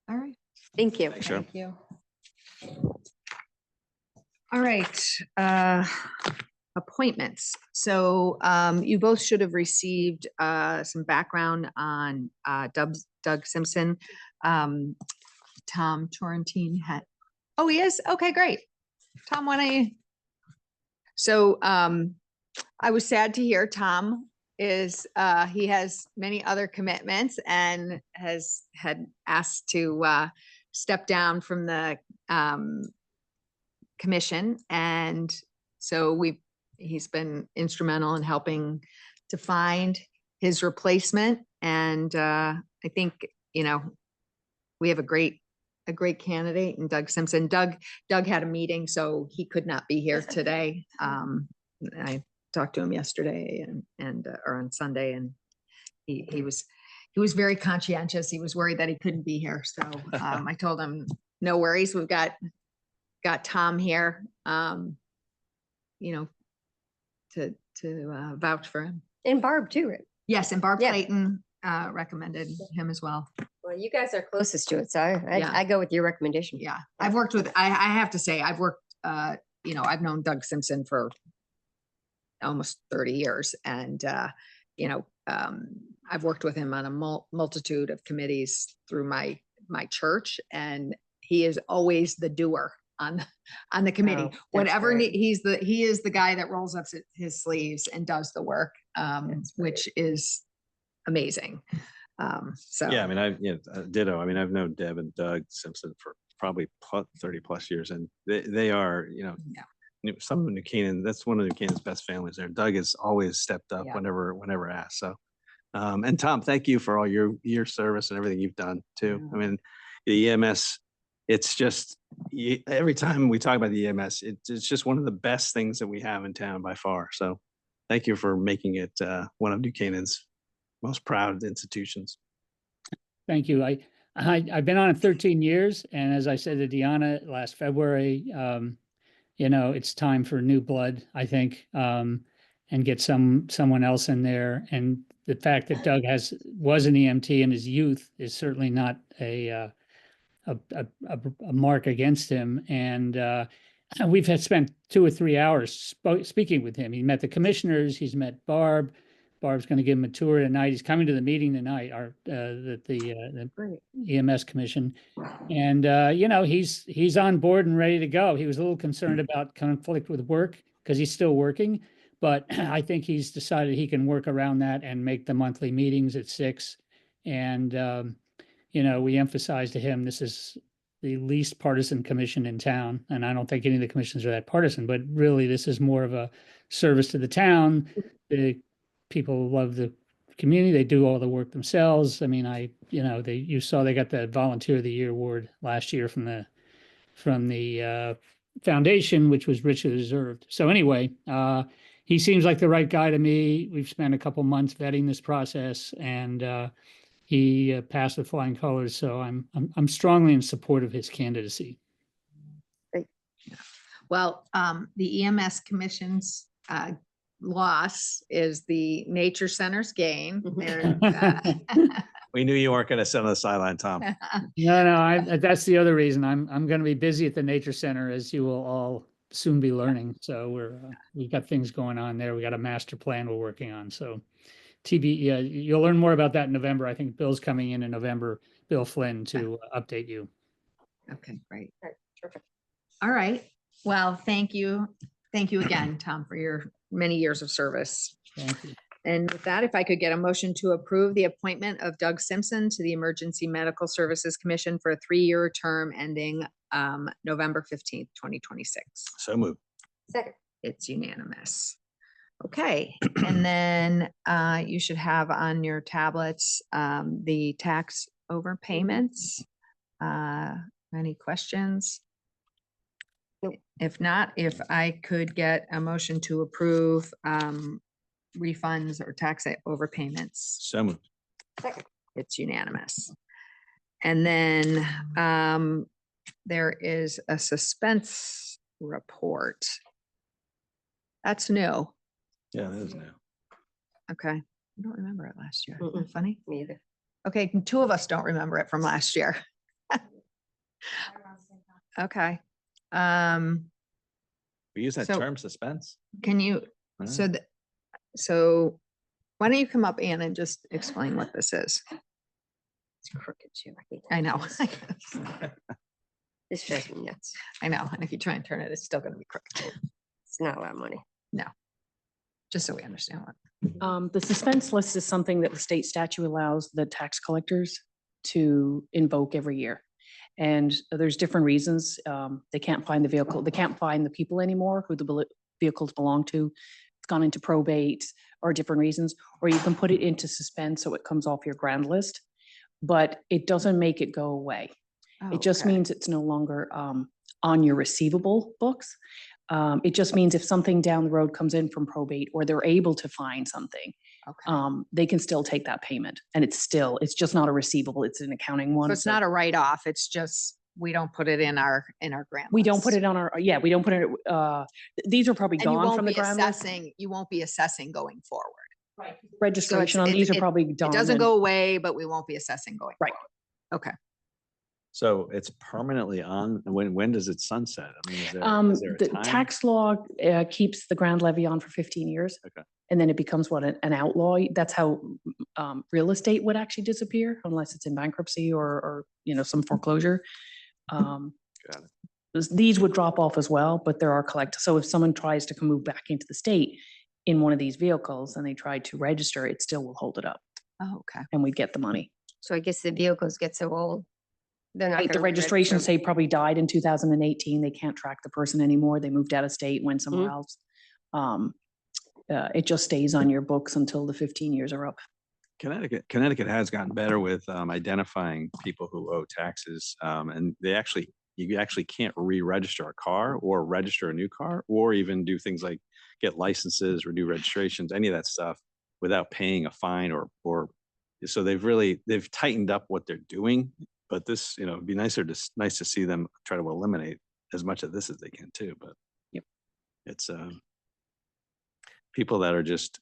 All right. Thank you. Thanks, Cheryl. Thank you. All right, appointments. So you both should have received some background on Doug Simpson. Tom Torrentine had, oh, he is? Okay, great. Tom, why don't you? So I was sad to hear Tom is, he has many other commitments and had asked to step down from the commission. And so he's been instrumental in helping to find his replacement. And I think, we have a great candidate in Doug Simpson. Doug had a meeting, so he could not be here today. I talked to him yesterday and or on Sunday, and he was very conscientious. He was worried that he couldn't be here. So I told him, no worries. We've got Tom here, to vouch for him. And Barb too, right? Yes, and Barb Yeah. Clayton recommended him as well. Well, you guys are closest to it, so Yeah. I go with your recommendation. Yeah, I've worked with, I have to say, I've worked, I've known Doug Simpson for almost 30 years. And, I've worked with him on a multitude of committees through my church, and he is always the doer on the committee. Oh, that's Whatever, great. he is the guy that rolls up his sleeves and does the work, which is amazing. So. Yeah, I mean, ditto. I mean, I've known Deb and Doug Simpson for probably 30 plus years, and they are, some of New Canaan, that's one of New Canaan's best families there. Doug has always stepped up Yeah. whenever asked. So, and Tom, thank you for all your service and everything you've done too. I mean, the EMS, it's just, every time we talk about the EMS, it's just one of the best things that we have in town by far. So thank you for making it one of New Canaan's most proud institutions. Thank you. I've been on it 13 years, and as I said to Deanna last February, it's time for new blood, I think, and get someone else in there. And the fact that Doug was an EMT in his youth is certainly not a mark against him. And we've spent 2 or 3 hours speaking with him. He met the commissioners. He's met Barb. Barb's going to give him a tour tonight. He's coming to the meeting tonight, the EMS commission. And, he's on board and ready to go. He was a little concerned about conflict with work because he's still working. But I think he's decided he can work around that and make the monthly meetings at 6. And, we emphasize to him, this is the least partisan commission in town. And I don't think any of the commissions are that partisan, but really this is more of a service to the town. The people love the community. They do all the work themselves. I mean, you saw they got the Volunteer of the Year award last year from the foundation, which was richly deserved. So anyway, he seems like the right guy to me. We've spent a couple months vetting this process, and he passed with flying colors. So I'm strongly in support of his candidacy. Well, the EMS Commission's loss is the Nature Center's gain. We knew you weren't going to sit on the sideline, Tom. No, that's the other reason. I'm going to be busy at the Nature Center, as you will all soon be learning. So we've got things going on there. We got a master plan we're working on. So yeah, you'll learn more about that in November. I think Bill's coming in November, Bill Flynn, to update you. Okay, great. Terrific. All right. Well, thank you. Thank you again, Tom, for your many years of service. Thank you. And with that, if I could get a motion to approve the appointment of Doug Simpson to the Emergency Medical Services Commission for a 3-year term ending November 15th, 2026. So moved. Second. It's unanimous. Okay, and then you should have on your tablets the tax overpayments. Any questions? If not, if I could get a motion to approve refunds or tax overpayments. So moved. Second. It's unanimous. And then there is a suspense report. That's new. Yeah, that is new. Okay. I don't remember it last year. Isn't that funny? Me either. Okay, 2 of us don't remember it from last year. Okay. We use that So- term suspense. Can you, All so, so why don't you come up, Ann, and just explain what this is? It's crooked too. I know. This drives me nuts. I know. And if you try and turn it, it's still gonna be crooked. It's not a lot of money. Just so we understand what. The suspense list is something that the state statute allows the tax collectors to invoke every year. And there's different reasons. They can't find the vehicle, they can't find the people anymore who the vehicles belong to. It's gone into probate or different reasons, or you can put it into suspense so it comes off your grand list, but it doesn't make it go away. It just Okay. means it's no longer on your receivable books. It just means if something down the road comes in from probate or they're able to find something, Okay. they can still take that payment. And it's just not a receivable, it's an accounting one. So it's not a write-off. It's just, we don't put it in our grant. We don't put list. it on our, yeah, we don't put it, these are probably And you gone won't from the be grand list. assessing, you won't be assessing going forward. Right. Registration on it- these are it- probably It done. doesn't and- go away, but we won't be assessing going Right. forward. Okay. So it's permanently on. When does it sunset? I mean, is there a The time? tax law keeps the grand levy on for 15 years. Okay. And then it becomes what, an outlaw? That's how real estate would actually disappear unless it's in bankruptcy or some foreclosure. Got it. These would drop off as well, but there are so if someone tries to move back into the state in one of these vehicles and they try to register, it still will hold it up Oh, okay. and we'd get the money. So I guess the vehicles get so old. They're not Right, the gonna registration register. say probably died in 2018. They can't track the person anymore. They moved out of state, went somewhere else. It just stays on your books until the 15 years are up. Connecticut has gotten better with identifying people who owe taxes, and you actually can't re-register a car or register a new car, or even do things like get licenses, renew registrations, any of that stuff without paying a fine or so they've tightened up what they're doing. But this, it'd be nice to see them try to eliminate as much of this as they can too. But Yep. It's people that are just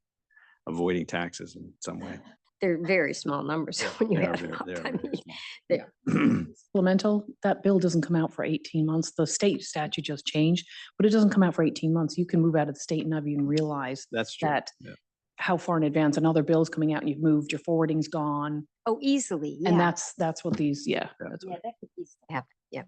avoiding taxes in some way. They're very small numbers when you They are add very- them up. they are I very mean, small. they are. Supplemental, that bill doesn't come out for 18 months. The state statute just changed, but it doesn't come out for 18 months. You can move out of the state and not even realize That's true. that Yeah. how far in advance another bill's coming out and you've moved, your forwarding's gone. Oh, easily. Yeah. And that's what these, that's Yeah, what, that could easily happen. Yeah.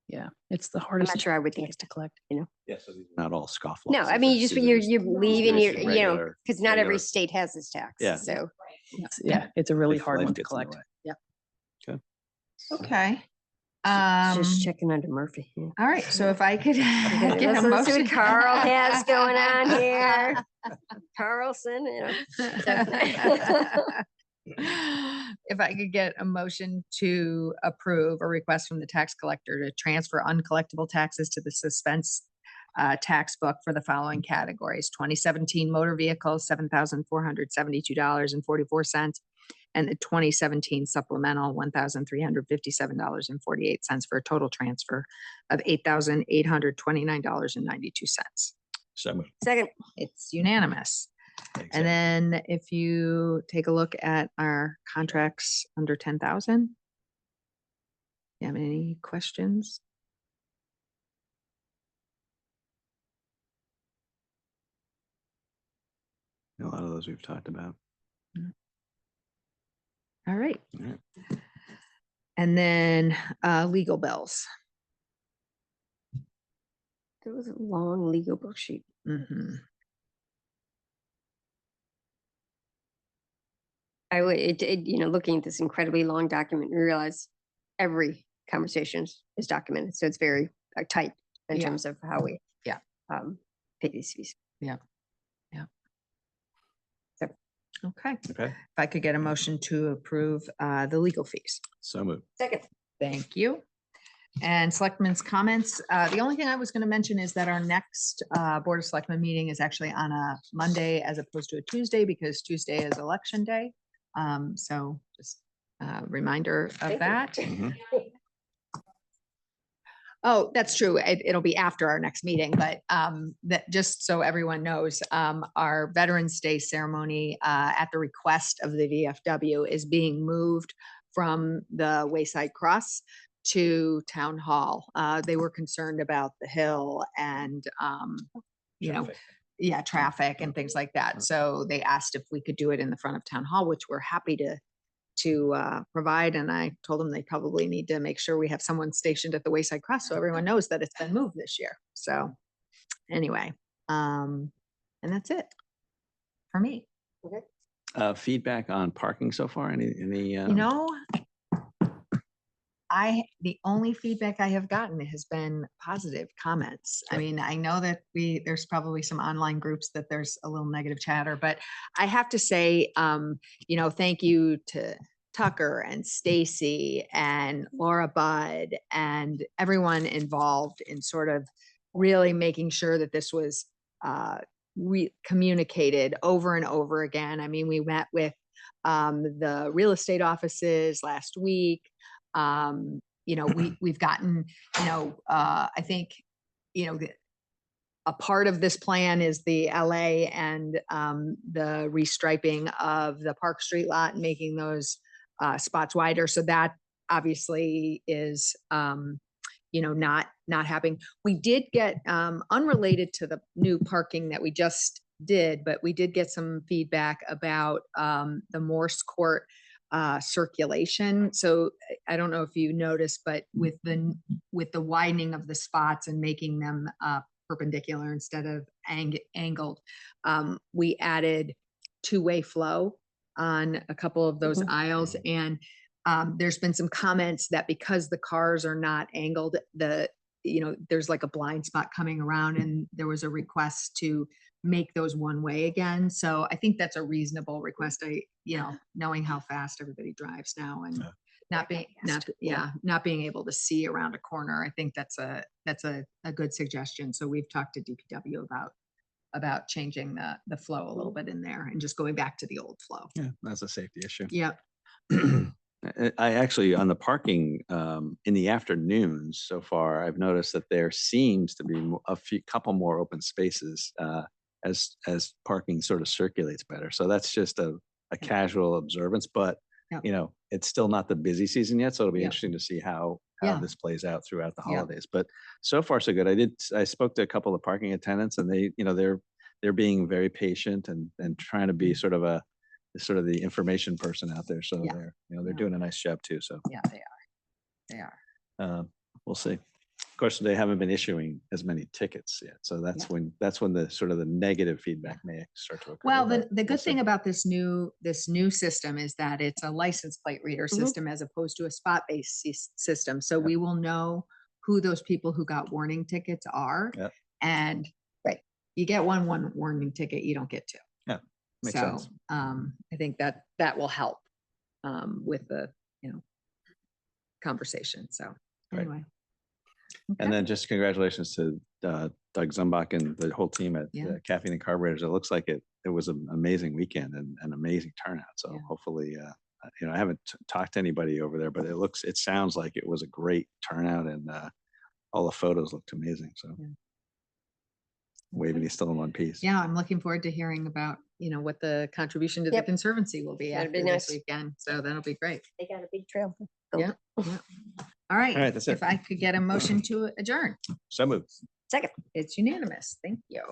yeah, it's the I'm hardest not sure I would think tax of to collect. Yeah, so these are not all scofflaws. No, I mean, you just, you're leaving your, regular- because not every regular- state has this tax. Yeah. So. Yeah, it's a really Life- hard life one to gets in the collect. way. Okay. Just checking under Murphy. Yeah. All right. So if I could Okay, get a let's see motion. what Carl has going on here. Carlson, you know. If I could get a motion to approve a request from the tax collector to transfer uncollectible taxes to the suspense tax book for the following categories: 2017 motor vehicles, $7,472.44, and the 2017 supplemental, $1,357.48, for a total transfer of $8,829.92. So moved. Second. It's unanimous. Thanks, And Ed. then if you take a look at our contracts under 10,000. You have any questions? A lot of those we've talked about. All right. All right. And then legal bills. There was a long legal bill sheet. Mhm. You know, looking at this incredibly long document, we realize every conversation is documented. So it's very tight in Yeah. terms of how we Yeah. pay these fees. Yeah. Yeah. So. Okay. Okay. If I could get a motion to approve the legal fees. So moved. Second. Thank you. And Selectmen's comments. The only thing I was going to mention is that our next Board of Selectmen meeting is actually on a Monday as opposed to a Tuesday, because Tuesday is election day. So just a reminder of that. Oh, that's true. It'll be after our next meeting, but that just so everyone knows, our Veterans Day ceremony at the request of the VFW is being moved from the Wayside Cross to Town Hall. They were concerned about the hill and, you know, traffic and things like that. So they asked if we could do it in the front of Town Hall, which we're happy to provide. And I told them they probably need to make sure we have someone stationed at the Wayside Cross so everyone knows that it's been moved this year. So anyway, and that's it for me. Okay. Feedback on parking so far? Any, You know, the only feedback I have gotten has been positive comments. I mean, I know that there's probably some online groups that there's a little negative chatter, but I have to say, you know, thank you to Tucker and Stacy and Laura Budd and everyone involved in sort of really making sure that this was communicated over and over again. I mean, we met with the real estate offices last week. You know, we've gotten, you know, I think, you know, a part of this plan is the LA and the restriping of the Park Street lot and making those spots wider. So that obviously is, you know, not happening. We did get, unrelated to the new parking that we just did, but we did get some feedback about the Morse Court circulation. So I don't know if you noticed, but with the widening of the spots and making them perpendicular instead of angled, we added two-way flow on a couple of those aisles. And there's been some comments that because the cars are not angled, you know, there's like a blind spot coming around, and there was a request to make those one way again. So I think that's a reasonable request. You know, knowing how fast everybody drives now and not being able to see around a corner. I think that's a good suggestion. So we've talked to DPW about changing the flow a little bit in there and just going back to the old flow. Yeah, that's a safety issue. Yep. I actually, on the parking, in the afternoons so far, I've noticed that there seems to be a couple more open spaces as parking sort of circulates better. So that's just a casual observance, but you know, it's still not the busy season yet. So it'll be interesting to see how this plays out throughout the holidays. But so far so good. I spoke to a couple of parking attendants, and they, you know, they're being very patient and trying to be sort of the information person out there. So they're doing a nice job too. So yeah, they are. We'll see. Of course, they haven't been issuing as many tickets yet. So that's when the sort of the negative feedback may start to occur. Well, the good thing about this new system is that it's a license plate reader system as opposed to a spot-based system. So we will know who those people who got warning tickets are. And you get one warning ticket, you don't get two. Makes So, sense. I think that that will help, with the, conversation. So Right. anyway. And then just congratulations to Doug Zumbach and the whole team at Yeah. Caffeine and Carburetors. It looks like it was an amazing weekend and an amazing turnout. So Yeah. hopefully, I haven't talked to anybody over there, but it sounds like it was a great turnout and all the photos looked amazing. So Yeah. Waveney's still in one piece. Yeah, I'm looking forward to hearing about, what the contribution to the Yep. Conservancy will be That'd after be this nice. weekend. So that'll be great. They got a big trail. Yeah. Yeah. All right. All right, that's it. If I could get a motion to adjourn, So moved. Second. it's unanimous. Thank you.